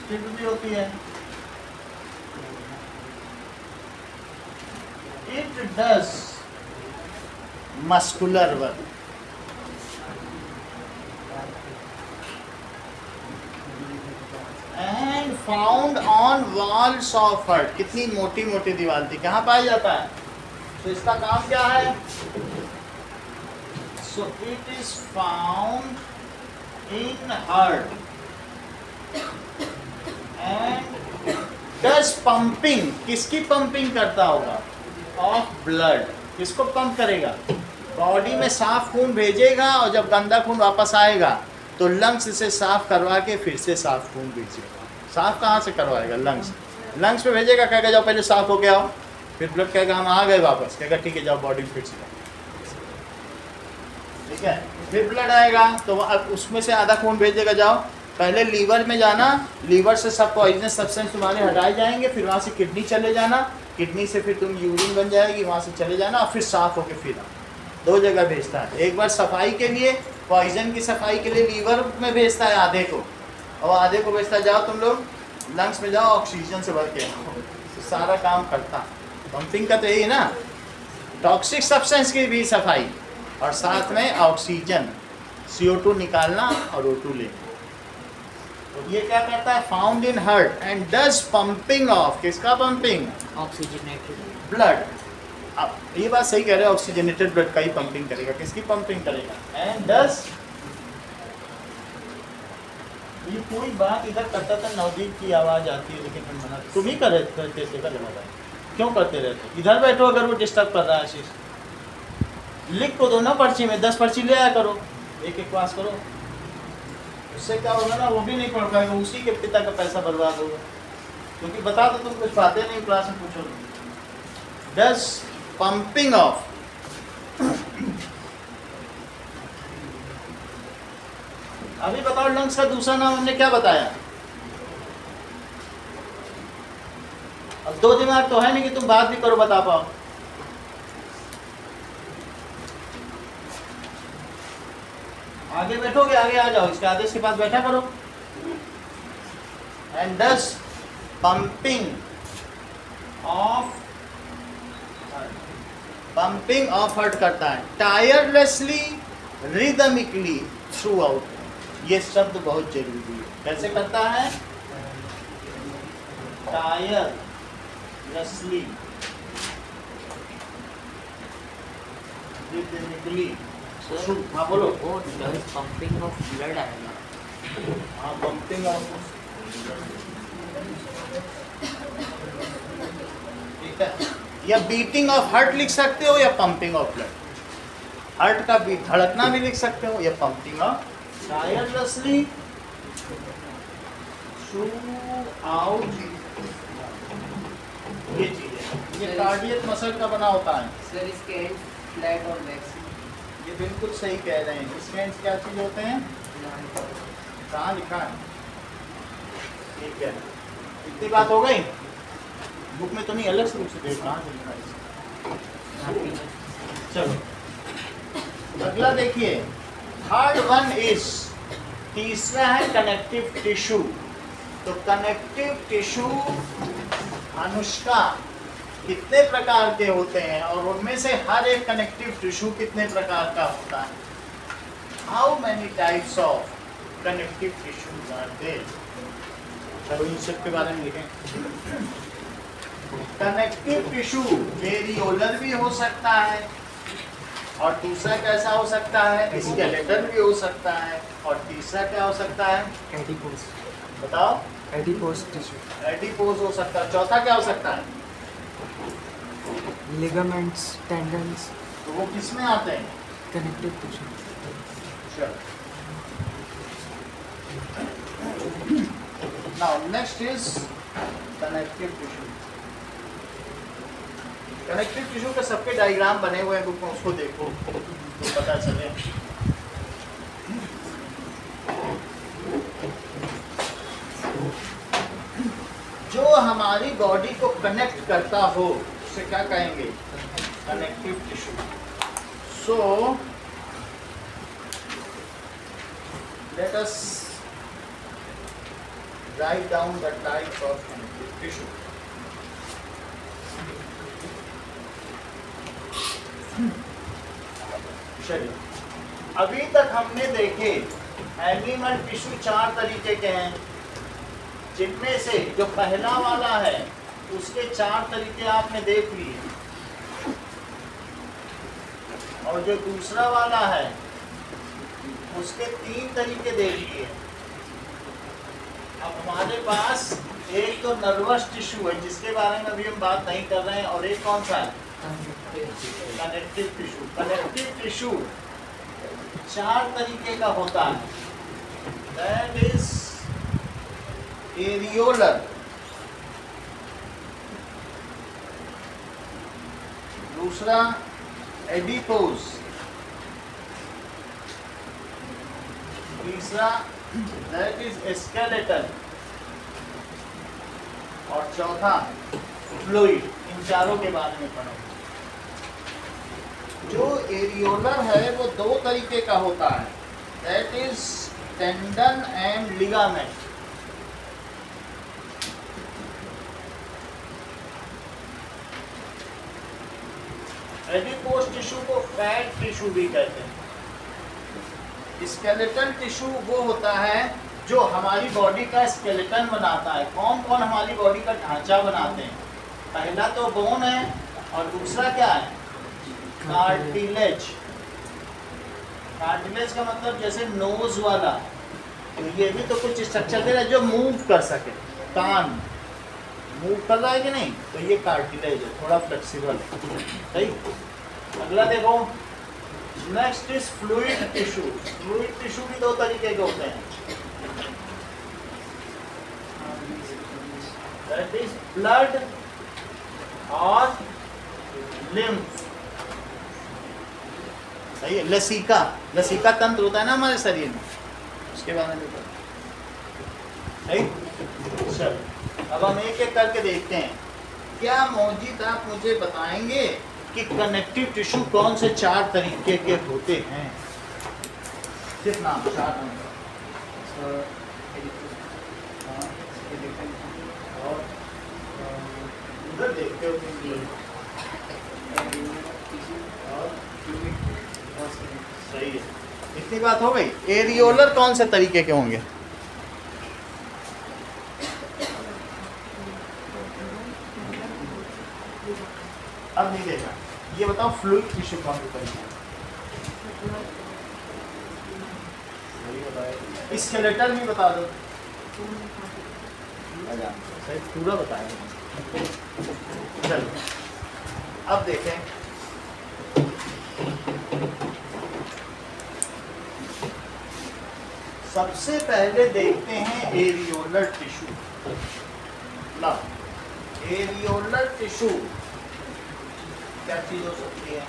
striped भी होती है। It does muscular work and found on walls of heart. कितनी मोटी मोटी दीवार थी, कहाँ पाया जाता है? तो इसका काम क्या है? So it is found in heart and does pumping. किसकी पंपिंग करता होगा? Of blood. किसको पंप करेगा? बॉडी में साफ खून भेजेगा, और जब गंदा खून वापस आएगा तो लंग्स इसे साफ करवा के फिर से साफ खून भेजेगा। साफ कहाँ से करवाएगा? लंग्स में भेजेगा, कहेगा जाओ पहले साफ हो के आओ, फिर ब्लड कहेगा हम आ गए वापस, कहेगा ठीक है जाओ बॉडी फिर से, ठीक है। फिर ब्लड आएगा तो अब उसमें से आधा खून भेजेगा, जाओ पहले लीवर में जाना, लीवर से सब पॉइजनस सब्सटेंस तुम्हारे हटाए जाएंगे, फिर वहाँ से किडनी चले जाना, किडनी से फिर तुम यूरिन बन जाएगी, वहाँ से चले जाना, और फिर साफ होके फिर आओ। 2 जगह भेजता है। एक बार सफाई के लिए, पॉइजन की सफाई के लिए लीवर में भेजता है आधे को, और आधे को भेजता है जाओ तुम लोग लंग्स में जाओ ऑक्सीजन से भर के आओ। तो सारा काम करता। पंपिंग का तो यही है ना, टॉक्सिक सब्सटेंस की भी सफाई, और साथ में ऑक्सीजन CO2 निकालना और O2 लेना। तो ये क्या करता है? Found in heart and does pumping of. किसका पंपिंग?
Oxygenated
blood. अब ये बात सही कह रहे हैं, ऑक्सीजनेटेड ब्लड का ही पंपिंग करेगा। किसकी पंपिंग करेगा? And does. ये कोई बात इधर करता था, नवदीप की आवाज आती है, लेकिन हम मना। तुम ही कर करते थे, कर लेना, क्यों करते रहते? इधर बैठो, अगर वो डिस्टर्ब कर रहा है आशीष, लिख को दो ना पर्ची में, 10 पर्ची ले आया करो, एक पास करो। उससे क्या होगा ना, वो भी नहीं पढ़ पाएगा, उसी के पिता का पैसा बर्बाद होगा, क्योंकि बता दो तुम कुछ पाते नहीं, क्लास में पूछो। Does pumping of. अभी बताओ लंग्स का दूसरा नाम हमने क्या बताया? अब 2 दिमाग तो है नहीं कि तुम बात भी करो, बता पाओ। आगे बैठोगे, आगे आ जाओ, इसके आदेश के बाद बैठा करो। And does pumping of heart करता है टायरलेसली रिदमिकली थ्रू आउट। ये शब्द बहुत जरूरी है। कैसे करता है? टायर रसली निकली। हाँ बोलो।
वो पंपिंग ऑफ ब्लड आएगा।
हाँ पंपिंग ऑफ, ठीक है। या बीटिंग ऑफ हार्ट लिख सकते हो या पंपिंग ऑफ ब्लड। हार्ट का बीट धड़कना भी लिख सकते हो या pumping of. Tirelessly through out, ये चीज है। ये कार्डियक मसल का बना होता है।
सर इसके एंड फ्लैट और बैक।
ये बिल्कुल सही कह रहे हैं। इसके एंड क्या चीज होते हैं? कहाँ लिखा है? ठीक है, इतनी बात हो गई। बुक में तो नहीं, अलग से रूप से देख, कहाँ से लिखा है? चलो अगला देखिए, थर्ड वन इज, तीसरा है कनेक्टिव टिश्यू। तो कनेक्टिव टिश्यू अनुष्का कितने प्रकार के होते हैं और उनमें से हर एक कनेक्टिव टिश्यू कितने प्रकार का होता है? How many types of connective tissues are there? चलो इन सब के बारे में लिखें। कनेक्टिव टिश्यू एरियोलर भी हो सकता है, और दूसरा कैसा हो सकता है? स्केलेटल भी हो सकता है, और तीसरा क्या हो सकता है?
एडिपोस,
बताओ।
एडिपोस टिश्यू,
एडिपोज हो सकता है। चौथा क्या हो सकता है?
लिगामेंट्स, टेंडन्स,
तो वो किस में आते हैं?
Connective tissue.
चलो now next is connective tissue. Connective tissue के सबके डायग्राम बने हुए हैं बुक में, उसको देखो तो पता चले। जो हमारी बॉडी को कनेक्ट करता हो उसे क्या कहेंगे? Connective tissue. So let us write down the types of connective tissue. चलिए, अभी तक हमने देखे एनिमल टिश्यू 4 तरीके के हैं, जिनमें से जो पहला वाला है उसके 4 तरीके आपने देख लिए, और जो दूसरा वाला है उसके 3 तरीके देख लिए। अब हमारे पास एक तो नर्वस टिश्यू है जिसके बारे में अभी हम बात नहीं कर रहे हैं, और एक कौन सा है? Connective tissue. कनेक्टिव टिश्यू 4 तरीके का होता है। दैट इज एरियोलर, दूसरा एडिपोज, तीसरा दैट इज स्केलेटल, और चौथा फ्लूइड। इन चारों के बारे में पढ़ो। जो एरियोलर है वो 2 तरीके का होता है, that is tendon and ligament. Adipose tissue को फैट टिश्यू भी कहते हैं। स्केलेटल टिश्यू वो होता है जो हमारी बॉडी का स्केलेटन बनाता है। कौन कौन हमारी बॉडी का ढांचा बनाते हैं? पहला तो बोन है, और दूसरा क्या है? कार्टिलेज। कार्टिलेज का मतलब जैसे नोज वाला, तो ये भी तो कुछ स्ट्रक्चर दे रहा है जो मूव कर सके। कान मूव कर रहा है कि नहीं, तो ये कार्टिलेज है, थोड़ा फ्लेक्सिबल है। सही। अगला देखो, next is fluid tissue. Fluid tissue भी 2 तरीके के होते हैं, दैट इज ब्लड और लिम्फ। सही है। लसीका, लसीका तंत्र होता है ना हमारे शरीर में, उसके बारे में बताओ। सही। चलो अब हम एक एक करके देखते हैं। क्या मौजूद आप मुझे बताएंगे कि कनेक्टिव टिश्यू कौन से 4 तरीके के होते हैं? सिर्फ नाम 4 नंबर। और उधर देखते हो और सही है। इतनी बात हो गई। एरियोलर कौन से तरीके के होंगे? अब नहीं देखा, ये बताओ फ्लूइड टिश्यू कौन से तरीके हैं? स्केलेटल भी बता दो। सही पूरा बताया। चलो अब देखें, सबसे पहले देखते हैं एरियोलर टिश्यू। ना एरियोलर टिश्यू क्या चीज हो सकती है?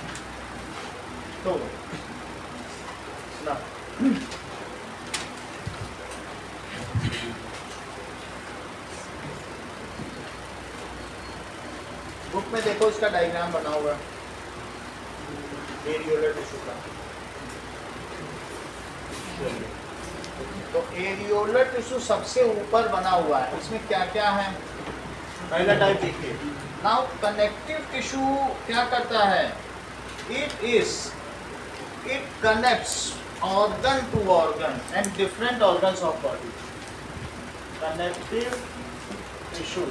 तो ना बुक में देखो, इसका डायग्राम बना हुआ है एरियोलर टिश्यू का। तो एरियोलर टिश्यू सबसे ऊपर बना हुआ है। इसमें क्या क्या है? पहला टाइप देखिए। नाउ कनेक्टिव टिश्यू क्या करता है? It connects organ to organ and different organs of body. Connective tissue.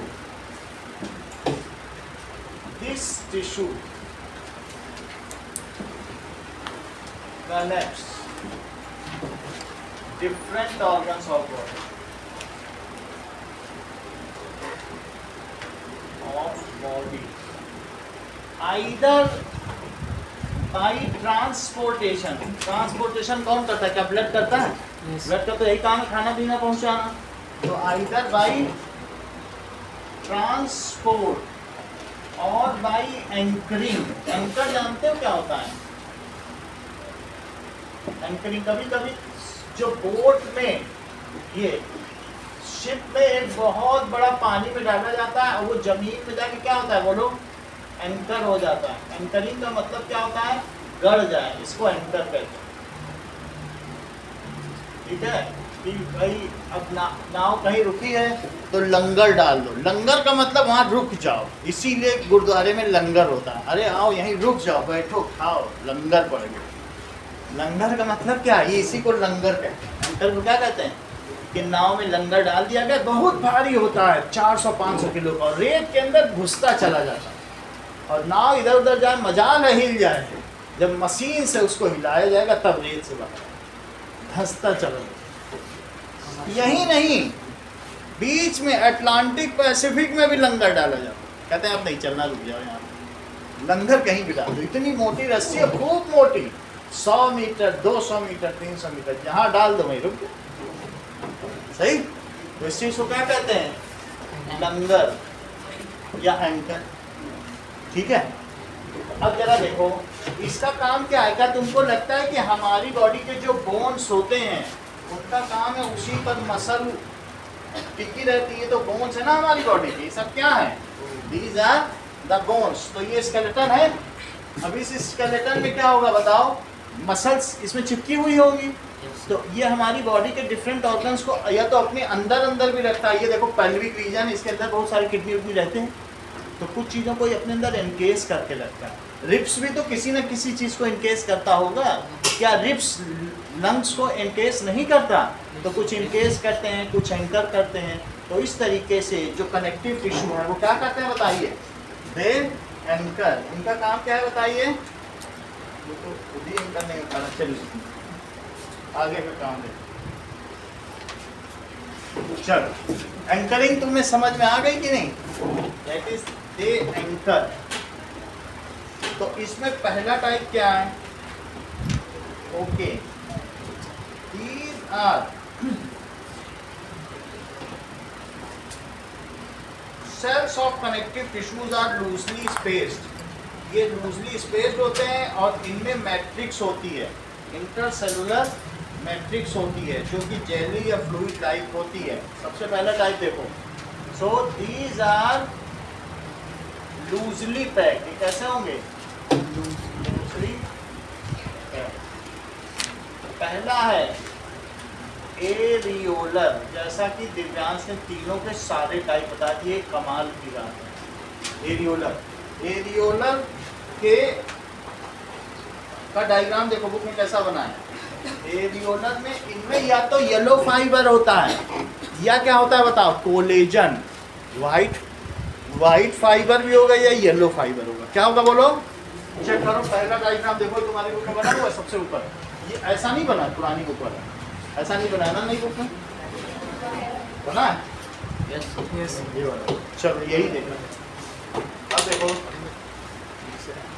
This tissue connects different organs of body. Either by transportation. Transportation कौन करता है? क्या ब्लड करता है?
Yes.
ब्लड का तो यही काम है, खाना पीना पहुंचाना। तो आइदर बाई ट्रांसपोर्ट और बाई एंकरिंग। एंकर जानते हो क्या होता है? एंकरिंग कभी कभी जो बोट में, ये शिप में एक बहुत बड़ा पानी में डाला जाता है और वो जमीन में जाके क्या होता है बोलो? एंकर हो जाता है। एंकरिंग का मतलब क्या होता है? गड़ जाए, इसको एंकर कहते हैं। ठीक है कि भाई अब नाव कहीं रुकी है तो लंगर डाल दो। लंगर का मतलब वहां रुक जाओ, इसीलिए गुरुद्वारे में लंगर होता है। अरे आओ यहीं रुक जाओ, बैठो, खाओ, लंगर पड़ गया। लंगर का मतलब क्या है? ये इसी को लंगर कहते हैं। एंकर को क्या कहते हैं? कि नाव में लंगर डाल दिया गया, बहुत भारी होता है, 400-500 किलो का, रेत के अंदर घुसता चला जाता है और नाव इधर उधर जाए, मजाल है हिल जाए। जब मशीन से उसको हिलाया जाएगा तब रेत से बाहर धंसता चला। यही नहीं, बीच में अटलांटिक पैसिफिक में भी लंगर डाला जाता है। कहते हैं अब नहीं चलना, रुक जाओ यहाँ। लंगर कहीं भी डाल दो, इतनी मोटी रस्सी है, खूब मोटी, 100 मीटर, 200 मीटर, 300 मीटर, जहाँ डाल दो वहीं रुक जाओ। सही? तो इस चीज को क्या कहते हैं? लंगर या एंकर। ठीक है, अब जरा देखो इसका काम क्या है। क्या तुमको लगता है कि हमारी बॉडी के जो बोन्स होते हैं उनका काम है उसी पर मसल टिकी रहती है? तो बोन्स है ना हमारी बॉडी की, सब क्या है? These are the bones. तो ये स्केलेटन है। अब इस स्केलेटन में क्या होगा बताओ? मसल्स इसमें चिपकी हुई होगी। तो ये हमारी बॉडी के डिफरेंट ऑर्गन्स को या तो अपने अंदर भी रखता है। ये देखो पेल्विक रीजन, इसके अंदर बहुत सारे किडनी उडनी रहते हैं, तो कुछ चीज़ों को ये अपने अंदर एनकेस करके रखता है। रिब्स भी तो किसी न किसी चीज़ को एनकेस करता होगा। क्या रिब्स लंग्स को एनकेस नहीं करता? तो कुछ एनकेस करते हैं, कुछ एंकर करते हैं। तो इस तरीके से जो कनेक्टिव टिश्यू है वो क्या करते हैं बताइए? दे एंकर। इनका काम क्या है बताइए? वो तो खुद ही एंकर नहीं होता। चलिए आगे का काम है। चलो, एंकरिंग तुम्हें समझ में आ गई कि नहीं? That is the anchor. तो इसमें पहला टाइप क्या है? Okay, these are cells of connective tissues are loosely spaced. ये लूजली स्पेस्ड होते हैं और इनमें मैट्रिक्स होती है, इंटरसेलुलर मैट्रिक्स होती है, जो कि जेली या फ्लूइड टाइप होती है। सबसे पहला टाइप देखो। So these are loosely packed. ये कैसे होंगे? Loosely packed. पहला है एरियोलर। जैसा कि दिव्यांश ने तीनों के सारे टाइप बता दिए, कमाल की बात है। एरियोलर के का डायग्राम देखो बुक में कैसा बना है। एरियोलर में इनमें या तो येलो फाइबर होता है या क्या होता है बताओ, कोलेजन। व्हाइट फाइबर भी होगा या येलो फाइबर होगा, क्या होगा बोलो? चेक करो पहला डायग्राम देखो तुम्हारे बुक में बना हुआ है सबसे ऊपर। ये ऐसा नहीं बना है, पुरानी बुक वाला ऐसा नहीं बनाया ना, नई बुक में बना है।
Yes.
Yes.
ये वाला चलो यही देखो। अब देखो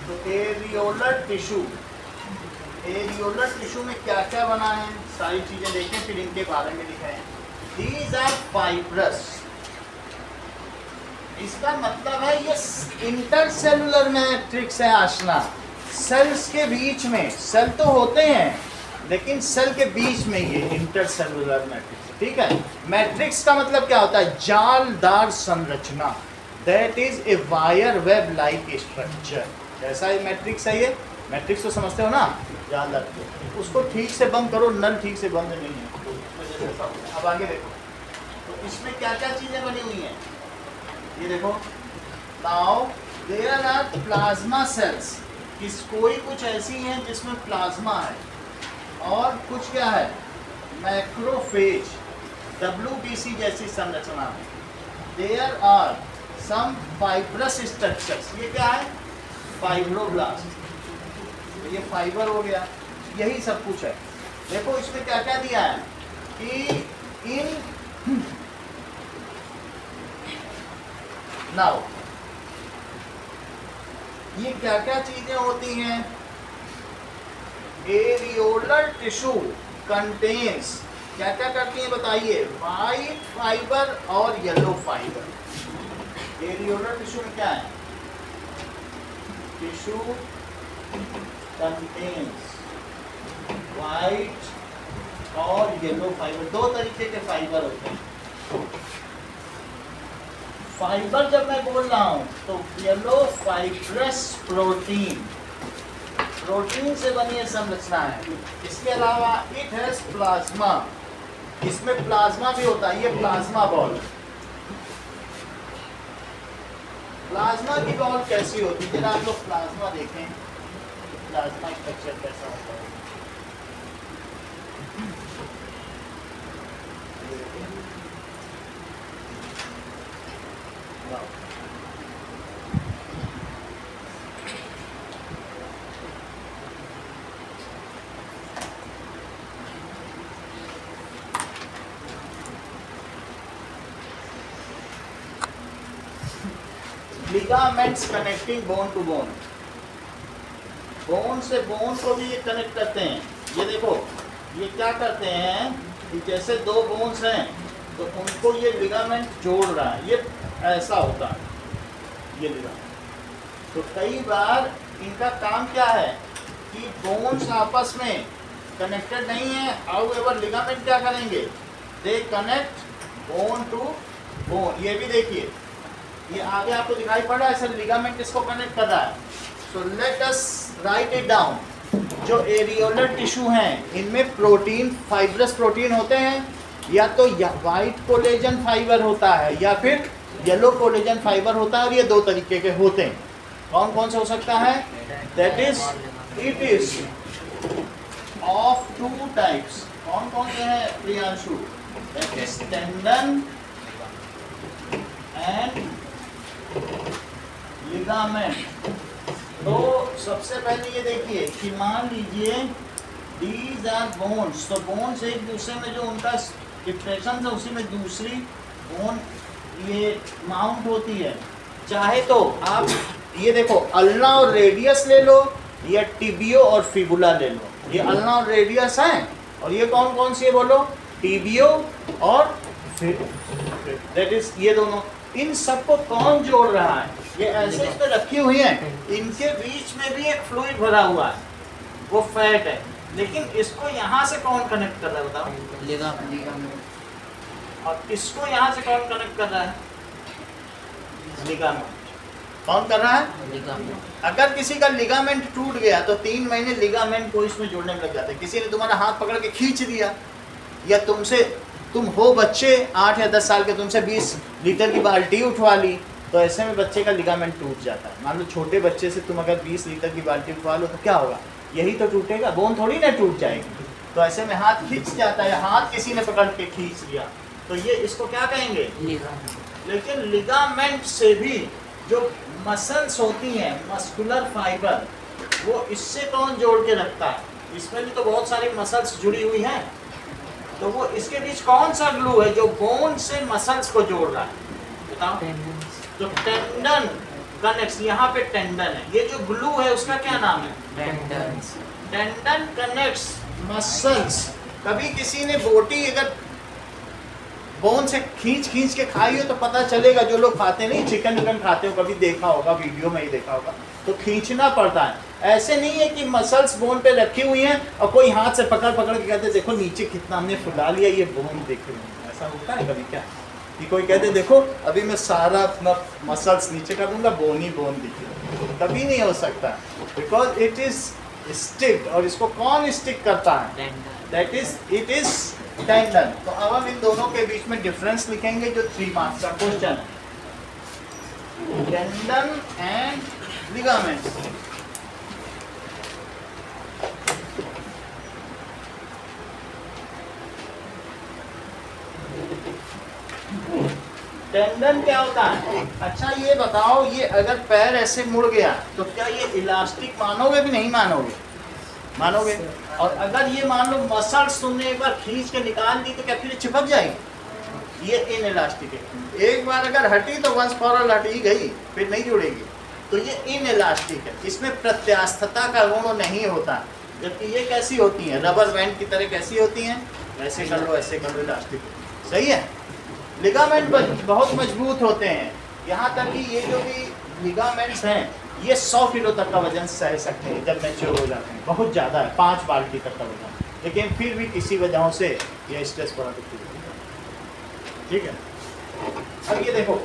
तो एरियोलर टिश्यू में क्या क्या बना है, सारी चीजें देखें फिर इनके बारे में लिखे हैं। These are fibrous। इसका मतलब है ये इंटरसेलुलर मैट्रिक्स है आशना। सेल्स के बीच में, सेल तो होते हैं लेकिन सेल के बीच में ये इंटरसेलुलर मैट्रिक्स, ठीक है। मैट्रिक्स का मतलब क्या होता है? जालदार संरचना। That is a wire web like structure. कैसा है मैट्रिक्स है ये? मैट्रिक्स तो समझते हो ना, जालदार। उसको ठीक से बंद करो, नल ठीक से बंद नहीं है। अब आगे देखो तो इसमें क्या क्या चीजें बनी हुई हैं, ये देखो। Now there are plasma cells. कोई कुछ ऐसी हैं जिसमें प्लाज्मा है और कुछ क्या है, मैक्रोफेज, WBC जैसी संरचना है। There are some fibrous structures. ये क्या है? फाइब्रोब्लास्ट। तो ये फाइबर हो गया, यही सब कुछ है। देखो इसमें क्या क्या दिया है कि इन नाउ ये क्या क्या चीजें होती हैं? एरियोलर टिश्यू कंटेन्स, क्या क्या करती हैं बताइए? व्हाइट फाइबर और येलो फाइबर। एरियोलर टिश्यू में क्या है? टिश्यू कंटेन्स व्हाइट और येलो फाइबर। दो तरीके के फाइबर होते हैं। फाइबर जब मैं बोल रहा हूं तो येलो फाइब्रस प्रोटीन, प्रोटीन से बनी ये संरचना है। इसके अलावा इट हैज प्लाज्मा, इसमें प्लाज्मा भी होता है। ये प्लाज्मा बॉल, प्लाज्मा की बॉल कैसी होती है? जरा आप लोग प्लाज्मा देखें, प्लाज्मा स्ट्रक्चर कैसा होता है। Ligaments connecting bone to bone, bone से बोन को भी ये कनेक्ट करते हैं। ये देखो ये क्या करते हैं कि जैसे दो बोन्स हैं तो उनको ये लिगामेंट जोड़ रहा है, ये ऐसा होता है ये लिगामेंट। तो कई बार इनका काम क्या है कि बोन्स आपस में कनेक्टेड नहीं है, हाउएवर लिगामेंट क्या करेंगे? They connect bone to bone. ये भी देखिए, ये आगे आपको दिखाई पड़ रहा है सर, लिगामेंट इसको कनेक्ट कर रहा है। So let us right it down. जो एरियोलर टिश्यू हैं इनमें प्रोटीन, फाइब्रस प्रोटीन होते हैं, या तो व्हाइट कोलेजन फाइबर होता है या फिर येलो कोलेजन फाइबर होता है, और ये दो तरीके के होते हैं। कौन कौन से हो सकता है? That is it is of two types. कौन कौन से हैं Priyanshu? That is tendon and ligament. तो सबसे पहले ये देखिए कि मान लीजिए दीज आर बोन्स, तो बोन्स एक दूसरे में जो उनका डिप्रेशन है उसी में दूसरी बोन ये माउंट होती है। चाहे तो आप ये देखो अल्ना और रेडियस ले लो या टिबियो और फिबुला ले लो। ये अल्ना और रेडियस हैं, और ये कौन कौन सी है बोलो? टिबियो और दैट इज ये दोनों। इन सबको कौन जोड़ रहा है? ये ऐसे इस पे रखी हुई हैं, इनके बीच में भी एक फ्लूइड भरा हुआ है, वो फैट है, लेकिन इसको यहाँ से कौन कनेक्ट कर रहा है बताओ? लिगामेंट। और इसको यहाँ से कौन कनेक्ट कर रहा है? लिगामेंट। कौन कर रहा है? लिगामेंट। अगर किसी का लिगामेंट टूट गया तो 3 महीने लिगामेंट को इसमें जोड़ने में लग जाते हैं। किसी ने तुम्हारा हाथ पकड़ के खींच दिया, या तुम हो बच्चे 8 या 10 साल के, तुमसे 20 लीटर की बाल्टी उठवा ली, तो ऐसे में बच्चे का लिगामेंट टूट जाता है। मान लो छोटे बच्चे से तुम अगर 20 लीटर की बाल्टी उठवा लो तो क्या होगा? यही तो टूटेगा, बोन थोड़ी ना टूट जाएगी। तो ऐसे में हाथ खींच जाता है, हाथ किसी ने पकड़ के खींच लिया, तो ये इसको क्या कहेंगे?
ligament.
लेकिन लिगामेंट से भी जो मसल्स होती हैं, मस्कुलर फाइबर, वो इससे कौन जोड़ के रखता है? इसमें भी तो बहुत सारी मसल्स जुड़ी हुई हैं, तो वो इसके बीच कौन सा ग्लू है जो बोन से मसल्स को जोड़ रहा है? बताओ।
Tendons.
तो टेंडन कनेक्ट्स, यहाँ पे टेंडन है, ये जो ग्लू है उसका क्या नाम है?
Tendons.
Tendon connects muscles. कभी किसी ने बोटी अगर बोन से खींच खींच के खाई हो तो पता चलेगा, जो लोग खाते नहीं, चिकन विकन खाते हो, कभी देखा होगा, वीडियो में ही देखा होगा, तो खींचना पड़ता है। ऐसे नहीं है कि मसल्स बोन पे रखी हुई हैं और कोई हाथ से पकड़ पकड़ के कहते देखो नीचे कितना हमने फुला लिया, ये बोन दिख रही है। ऐसा होता है कभी क्या कि कोई कहते देखो अभी मैं सारा अपना मसल्स नीचे कर दूंगा, बोन ही बोन दिख रही है? कभी नहीं हो सकता, बिकॉज इट इज स्टिक। और इसको कौन स्टिक करता है?
Tendon.
That is it is tendon. तो अब हम इन दोनों के बीच में डिफरेंस लिखेंगे जो 3 मार्क्स का क्वेश्चन है। Tendon and ligaments. टेंडन क्या होता है? अच्छा ये बताओ, ये अगर पैर ऐसे मुड़ गया तो क्या ये इलास्टिक मानोगे भी नहीं मानोगे? मानोगे। और अगर ये मान लो मसल्स तुमने एक बार खींच के निकाल दी तो क्या फिर ये चिपक जाएगी? ये इन इलास्टिक है, एक बार अगर हटी तो वंस फॉर ऑल हट ही गई, फिर नहीं जुड़ेगी। तो ये इन इलास्टिक है, इसमें प्रत्यास्थता का गुण नहीं होता। जबकि ये कैसी होती हैं? रबर बैंड की तरह कैसी होती हैं? ऐसे कर लो, ऐसे कर लो, इलास्टिक। सही है। लिगामेंट बहुत मजबूत होते हैं, यहाँ तक कि ये जो भी लिगामेंट्स हैं ये 100 किलो तक का वजन सह सकते हैं जब मैच्योर हो जाते हैं। बहुत ज़्यादा है, 5 बाल्टी तक का वजन, लेकिन फिर भी किसी वजहों से ये स्ट्रेस पड़ा तो ठीक है। अब ये देखो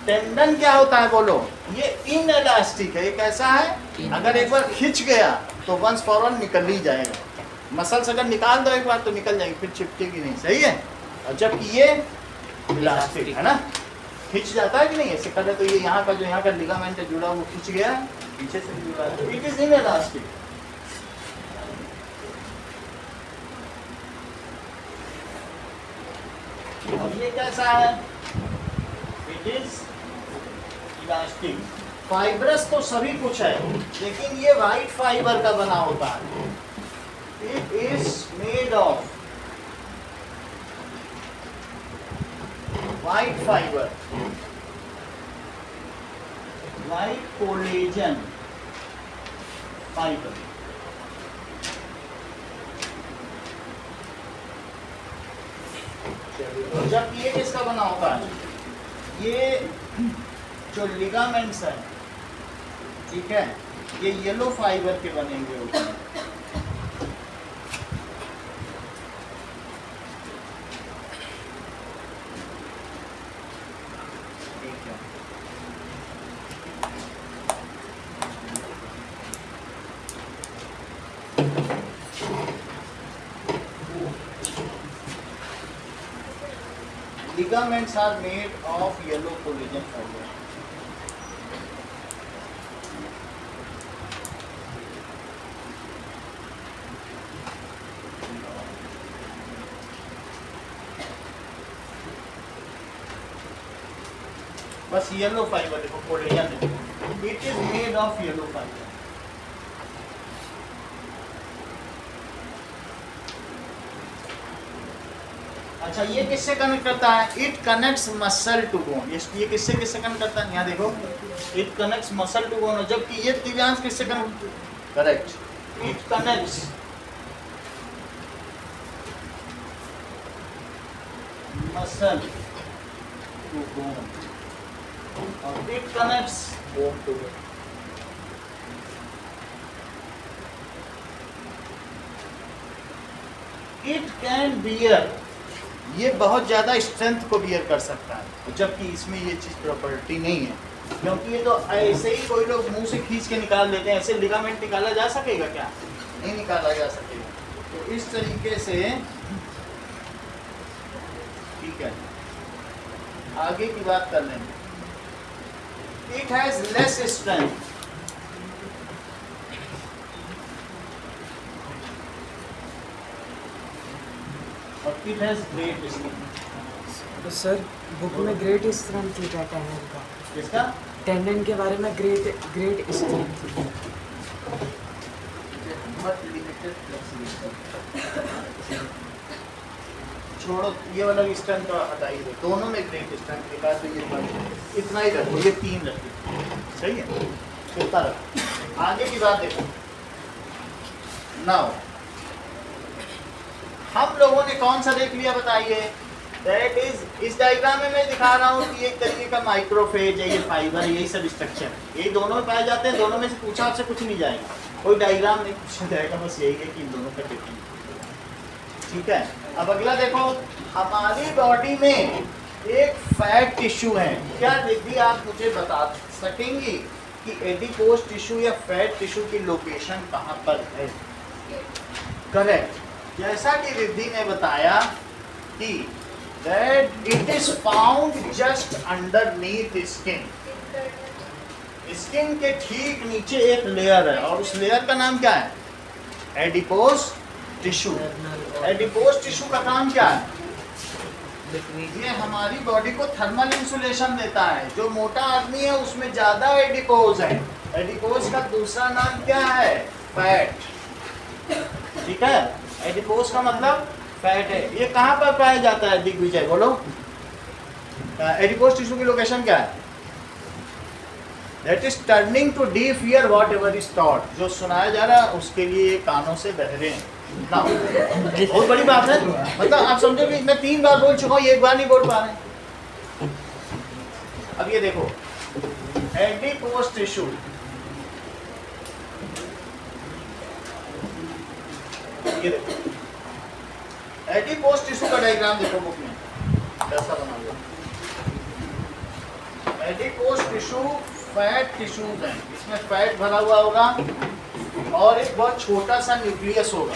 टेंडन क्या होता है बोलो? ये इनइलास्टिक है। ये कैसा है? अगर एक बार खिंच गया तो वंस फॉर ऑल निकल ही जाएगा। मसल्स अगर निकाल दो एक बार तो निकल जाएगी, फिर चिपकेगी नहीं। सही है। और जबकि ये इलास्टिक है ना, खिंच जाता है कि नहीं? ऐसे करे तो ये यहाँ का जो यहाँ का लिगामेंट है जुड़ा वो खिंच गया, पीछे से जुड़ा है, तो इट इज इनइलास्टिक। और ये कैसा है? It is elastic. फाइब्रस तो सभी कुछ है, लेकिन ये वाइट फाइबर का बना होता है। It is made of white fiber, white collagen fiber। जब ये किसका बना होता है? ये जो लिगामेंट्स है, ठीक है, ये येलो फाइबर के बनेंगे होते हैं। Ligaments are made of yellow collagen fiber. बस येलो फाइबर देखो, कोलेजन देखो, it is made of yellow fibre. अच्छा ये किससे कनेक्ट करता है? It connects muscle to bone. ये किससे किससे कनेक्ट करता है? यहाँ देखो, it connects muscle to bone. जबकि ये दिव्यांश किससे connect? Correct, it connects muscle to bone और it connects bone to bone. It can bear, ये बहुत ज़्यादा स्ट्रेंथ को बियर कर सकता है, जबकि इसमें ये चीज़ प्रॉपर्टी नहीं है, क्योंकि ये तो ऐसे ही कोई लोग मुंह से खींच के निकाल देते हैं। ऐसे लिगामेंट निकाला जा सकेगा क्या? नहीं निकाला जा सकेगा। तो इस तरीके से ठीक है, आगे की बात कर लेंगे। It has less strength, it has great skin.
तो सर बुक में ग्रेट स्ट्रेंथ लिखा है टेंडन का।
किसका?
टेंडन के बारे में ग्रेट स्ट्रेंथ।
बहुत लिमिटेड फ्लेक्सिबिलिटी। छोड़ो ये वाला स्ट्रेंथ तो हटाइए दो, दोनों में ग्रेट स्ट्रेंथ लिखा है तो ये बात इतना ही रखो, ये 3 रखो, सही है, इतना रखो। आगे की बात देखो। नाउ हम लोगों ने कौन सा देख लिया बताइए? दैट इज, इस डायग्राम में मैं दिखा रहा हूँ कि एक तरीके का माइक्रोफेज है, ये फाइबर है, यही सब स्ट्रक्चर है, ये दोनों में पाए जाते हैं। दोनों में से पूछा आपसे कुछ नहीं जाएगा, कोई डायग्राम नहीं पूछा जाएगा, बस यही है कि इन दोनों का डिफरेंस। ठीक है, अब अगला देखो, हमारी बॉडी में एक फैट टिश्यू है। क्या रिद्धि आप मुझे बता सकेंगी कि एडिपोज टिश्यू या फैट टिश्यू की लोकेशन कहाँ पर है? करेक्ट, जैसा कि रिद्धि ने बताया कि that it is found just underneath skin। Skin के ठीक नीचे एक लेयर है और उस लेयर का नाम क्या है? Adipose tissue. एडिपोज टिश्यू का काम क्या है? ये हमारी बॉडी को थर्मल इंसुलेशन देता है। जो मोटा आदमी है उसमें ज्यादा एडिपोज है। एडिपोज का दूसरा नाम क्या है? फैट। ठीक है, एडिपोज का मतलब फैट है। ये कहाँ पर पाया जाता है दिग्विजय, बोलो? एडिपोज टिश्यू की लोकेशन क्या है? That is turning to deaf ear whatever is taught. जो सुनाया जा रहा है उसके लिए कानों से बहरे हैं ना। बहुत बड़ी बात है, मतलब आप समझो कि मैं 3 बार बोल चुका हूँ, ये 1 बार नहीं बोल पा रहे। अब ये देखो, एडिपोज टिश्यू, ये देखो एडिपोज टिश्यू का डायग्राम देखो बुक में कैसा बना हुआ। एडिपोज टिश्यू फैट टिश्यूज हैं, इसमें फैट भरा हुआ होगा और एक बहुत छोटा सा न्यूक्लियस होगा,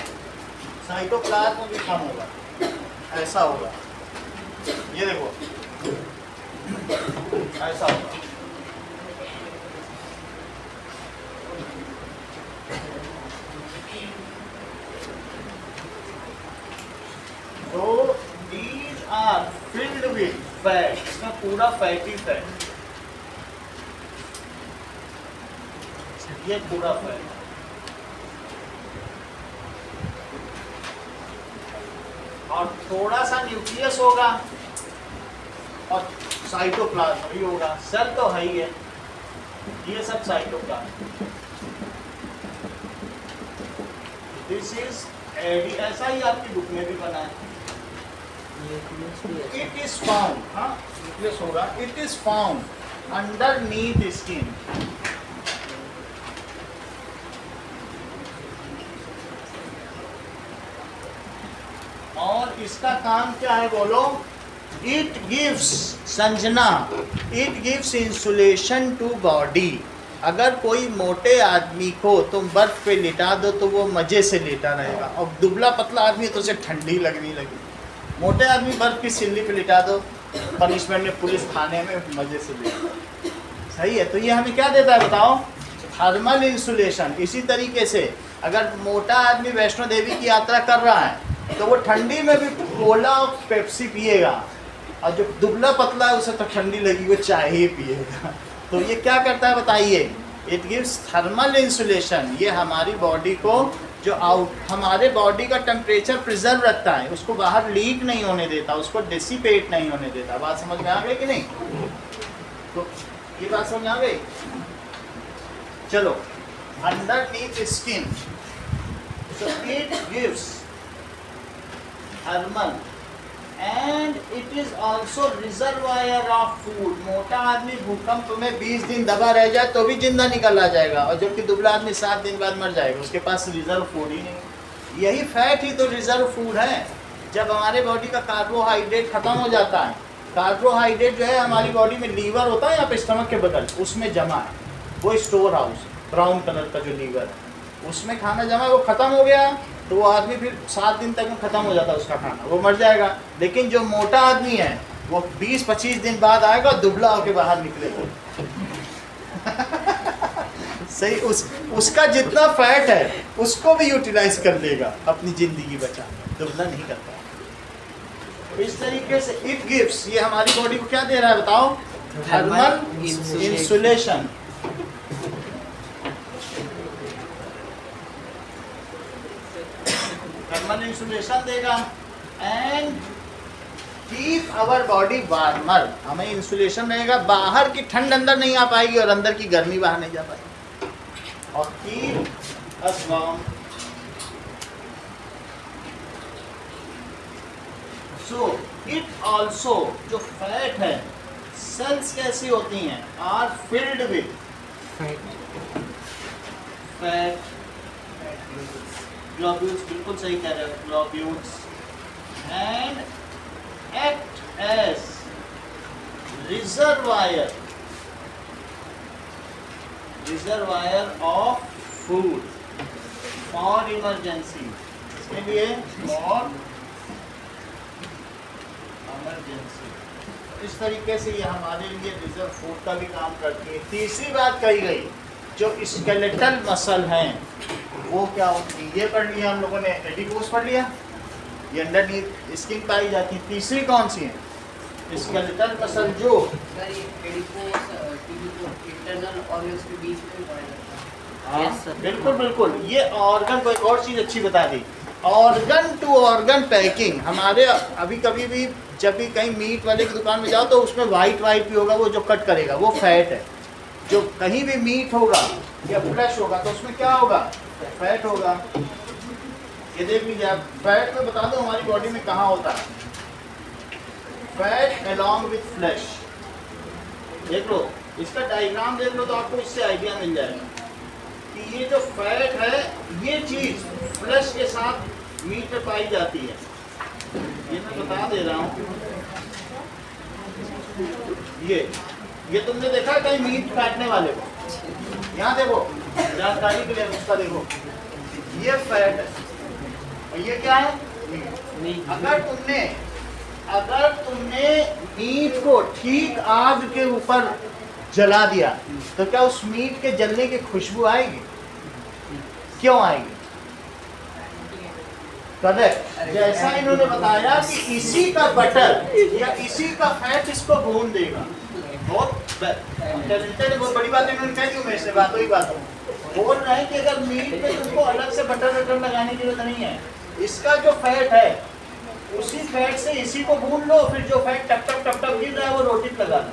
साइटोप्लाज्म भी कम होगा, ऐसा होगा। ये देखो ऐसा होगा। So these are filled with fat। इसमें पूरा फैटी फैट, ये पूरा फैट। और थोड़ा सा न्यूक्लियस होगा और साइटोप्लाज्म भी होगा। सेल तो है ही है, ये सब साइटोप्लाज्म। दिस इज एडी, ऐसा ही आपकी बुक में भी बना है। इट इज फाउंड, हाँ न्यूक्लियस होगा, it is found underneath skin. और इसका काम क्या है बोलो? It gives, Sanjana, it gives insulation to body. अगर कोई मोटे आदमी को तुम बर्फ पे लिटा दो तो वो मजे से लेटा रहेगा, और दुबला पतला आदमी तो उसे ठंडी लगने लगी। मोटे आदमी बर्फ की सिल्ली पे लिटा दो, पनिशमेंट में पुलिस थाने में मजे से लेटा। सही है, तो ये हमें क्या देता है बताओ? Thermal insulation. इसी तरीके से अगर मोटा आदमी वैष्णो देवी की यात्रा कर रहा है तो वो ठंडी में भी कोला और पेप्सी पिएगा, और जो दुबला पतला है उसे तो ठंडी लगी वो चाय ही पिएगा। तो ये क्या करता है बताइए? It gives thermal insulation. ये हमारी बॉडी को जो हमारे बॉडी का टेम्परेचर प्रिजर्व रखता है, उसको बाहर लीक नहीं होने देता, उसको डिसिपेट नहीं होने देता। बात समझ में आ गई कि नहीं? तो ये बात समझ में आ गई? चलो, underneath skin, so it gives thermal and it is also reservoir of food। मोटा आदमी भूकंप में 20 दिन दबा रह जाए तो भी जिंदा निकल आ जाएगा, और जबकि दुबला आदमी 7 दिन बाद मर जाएगा, उसके पास रिजर्व फूड ही नहीं। यही फैट ही तो रिजर्व फूड है। जब हमारे बॉडी का कार्बोहाइड्रेट खत्म हो जाता है, कार्बोहाइड्रेट जो है हमारी बॉडी में लीवर होता है यहाँ पे स्टमक के बगल, उसमें जमा है, वो स्टोर हाउस ब्राउन कलर का जो लीवर है उसमें खाना जमा है, वो खत्म हो गया तो वो आदमी फिर 7 दिन तक में खत्म हो जाता है उसका खाना, वो मर जाएगा। लेकिन जो मोटा आदमी है वो 20-25 दिन बाद आएगा, दुबला होके बाहर निकलेगा। सही, उसका जितना फैट है उसको भी यूटिलाइज कर लेगा अपनी जिंदगी बचा, दुबला नहीं करता। इस तरीके से इट गिव्स, ये हमारी बॉडी को क्या दे रहा है बताओ? Thermal insulation. थर्मल इंसुलेशन देगा and keep our body warmer, हमें इंसुलेशन रहेगा, बाहर की ठंड अंदर नहीं आ पाएगी और अंदर की गर्मी बाहर नहीं जा पाएगी, और keep us warm. So it also, जो फैट है, सेल्स कैसी होती हैं? Are filled with fat globules, बिल्कुल सही कह रहे हो, globules, and act as reservoir of food for emergency, इसके लिए फॉर इमरजेंसी। इस तरीके से ये हमारे लिए रिजर्व फूड का भी काम करती है। तीसरी बात कही गई, जो स्केलेटल मसल हैं वो क्या होती है? ये पढ़ लिया हम लोगों ने, एडिपोस पढ़ लिया, ये अंडरनीथ स्किन पाई जाती है। तीसरी कौन सी है? स्केलेटल मसल, जो
सर ये एडिपोस इंटरनल ऑर्गन्स के बीच में पाया जाता है।
Yes, sir.
बिल्कुल बिल्कुल। ये ऑर्गन को एक और चीज़ अच्छी बता दी, ऑर्गन टू ऑर्गन पैकिंग। हमारे अभी कभी भी जब भी कहीं मीट वाले की दुकान में जाओ तो उसमें वाइट भी होगा, वो जो कट करेगा वो फैट है। जो कहीं भी मीट होगा या फ्लैश होगा तो उसमें क्या होगा? फैट होगा। ये देख लीजिए आप, फैट में बता दो हमारी बॉडी में कहाँ होता है? Fat along with flash. देख लो, इसका डायग्राम देख लो तो आपको इससे आइडिया मिल जाएगा कि ये जो फैट है, ये चीज़ फ्लैश के साथ मीट में पाई जाती है। ये मैं बता दे रहा हूँ, ये तुमने देखा कहीं मीट काटने वाले को? यहाँ देखो, जानकारी के लिए उसका देखो, ये फैट है और ये क्या है? मीट। अगर तुमने मीट को ठीक आग के ऊपर जला दिया तो क्या उस मीट के जलने की खुशबू आएगी? क्यों आएगी? करेक्ट। जैसा इन्होंने बताया कि इसी का बटर या इसी का फैट इसको भून देगा। बहुत टैलेंटेड, बहुत बड़ी बात इन्होंने कह दी। मेरे से बातों ही बात बोल रहे हैं कि अगर मीट में तुमको अलग से बटर लगाने की जरूरत नहीं है, इसका जो फैट है उसी फैट से इसी को भून लो, फिर जो फैट टप टप गिर रहा है वो रोटी लगा लो।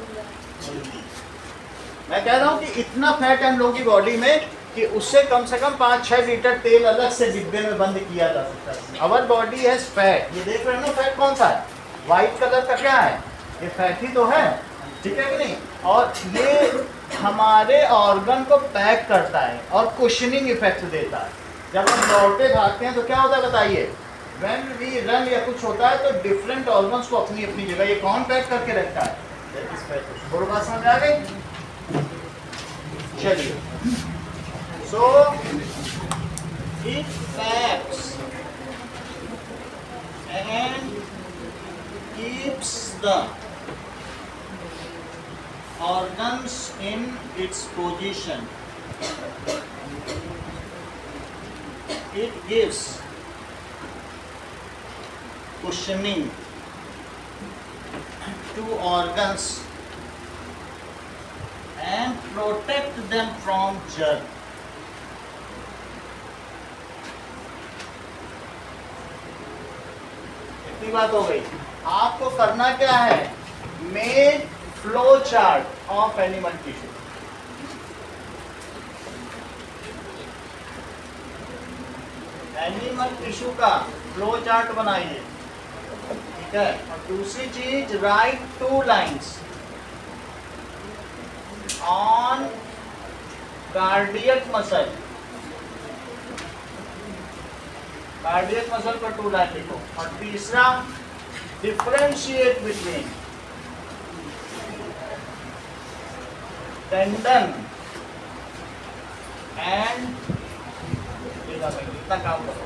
मैं कह रहा हूँ कि इतना फैट है हम लोगों की बॉडी में कि उससे कम से कम 5-6 लीटर तेल अलग से डिब्बे में बंद किया जा सकता है। Our body has fat. ये देख रहे हो ना, फैट कौन सा है? व्हाइट कलर का क्या है? ये फैट ही तो है, ठीक है कि नहीं? और ये हमारे ऑर्गन को पैक करता है और कुशनिंग इफेक्ट देता है। जब हम दौड़ते भागते हैं तो क्या होता है बताइए? व्हेन वी रन या कुछ होता है तो डिफरेंट ऑर्गन्स को अपनी अपनी जगह ये कौन पैक करके रखता है? और बात समझ आ गई? चलिए, so it packs and keeps the organs in its position. It gives cushioning to organs and protect them from germ. इतनी बात हो गई। आपको करना क्या है? Make flow chart of animal tissue. Animal tissue का फ्लो चार्ट बनाइए, ठीक है? और दूसरी चीज, right 2 lines on cardiac muscle. Cardiac muscle पर 2 लाइन लिखो। और तीसरा, डिफरेंशिएट बिटवीन टेंडन एंड, इतना काम करो।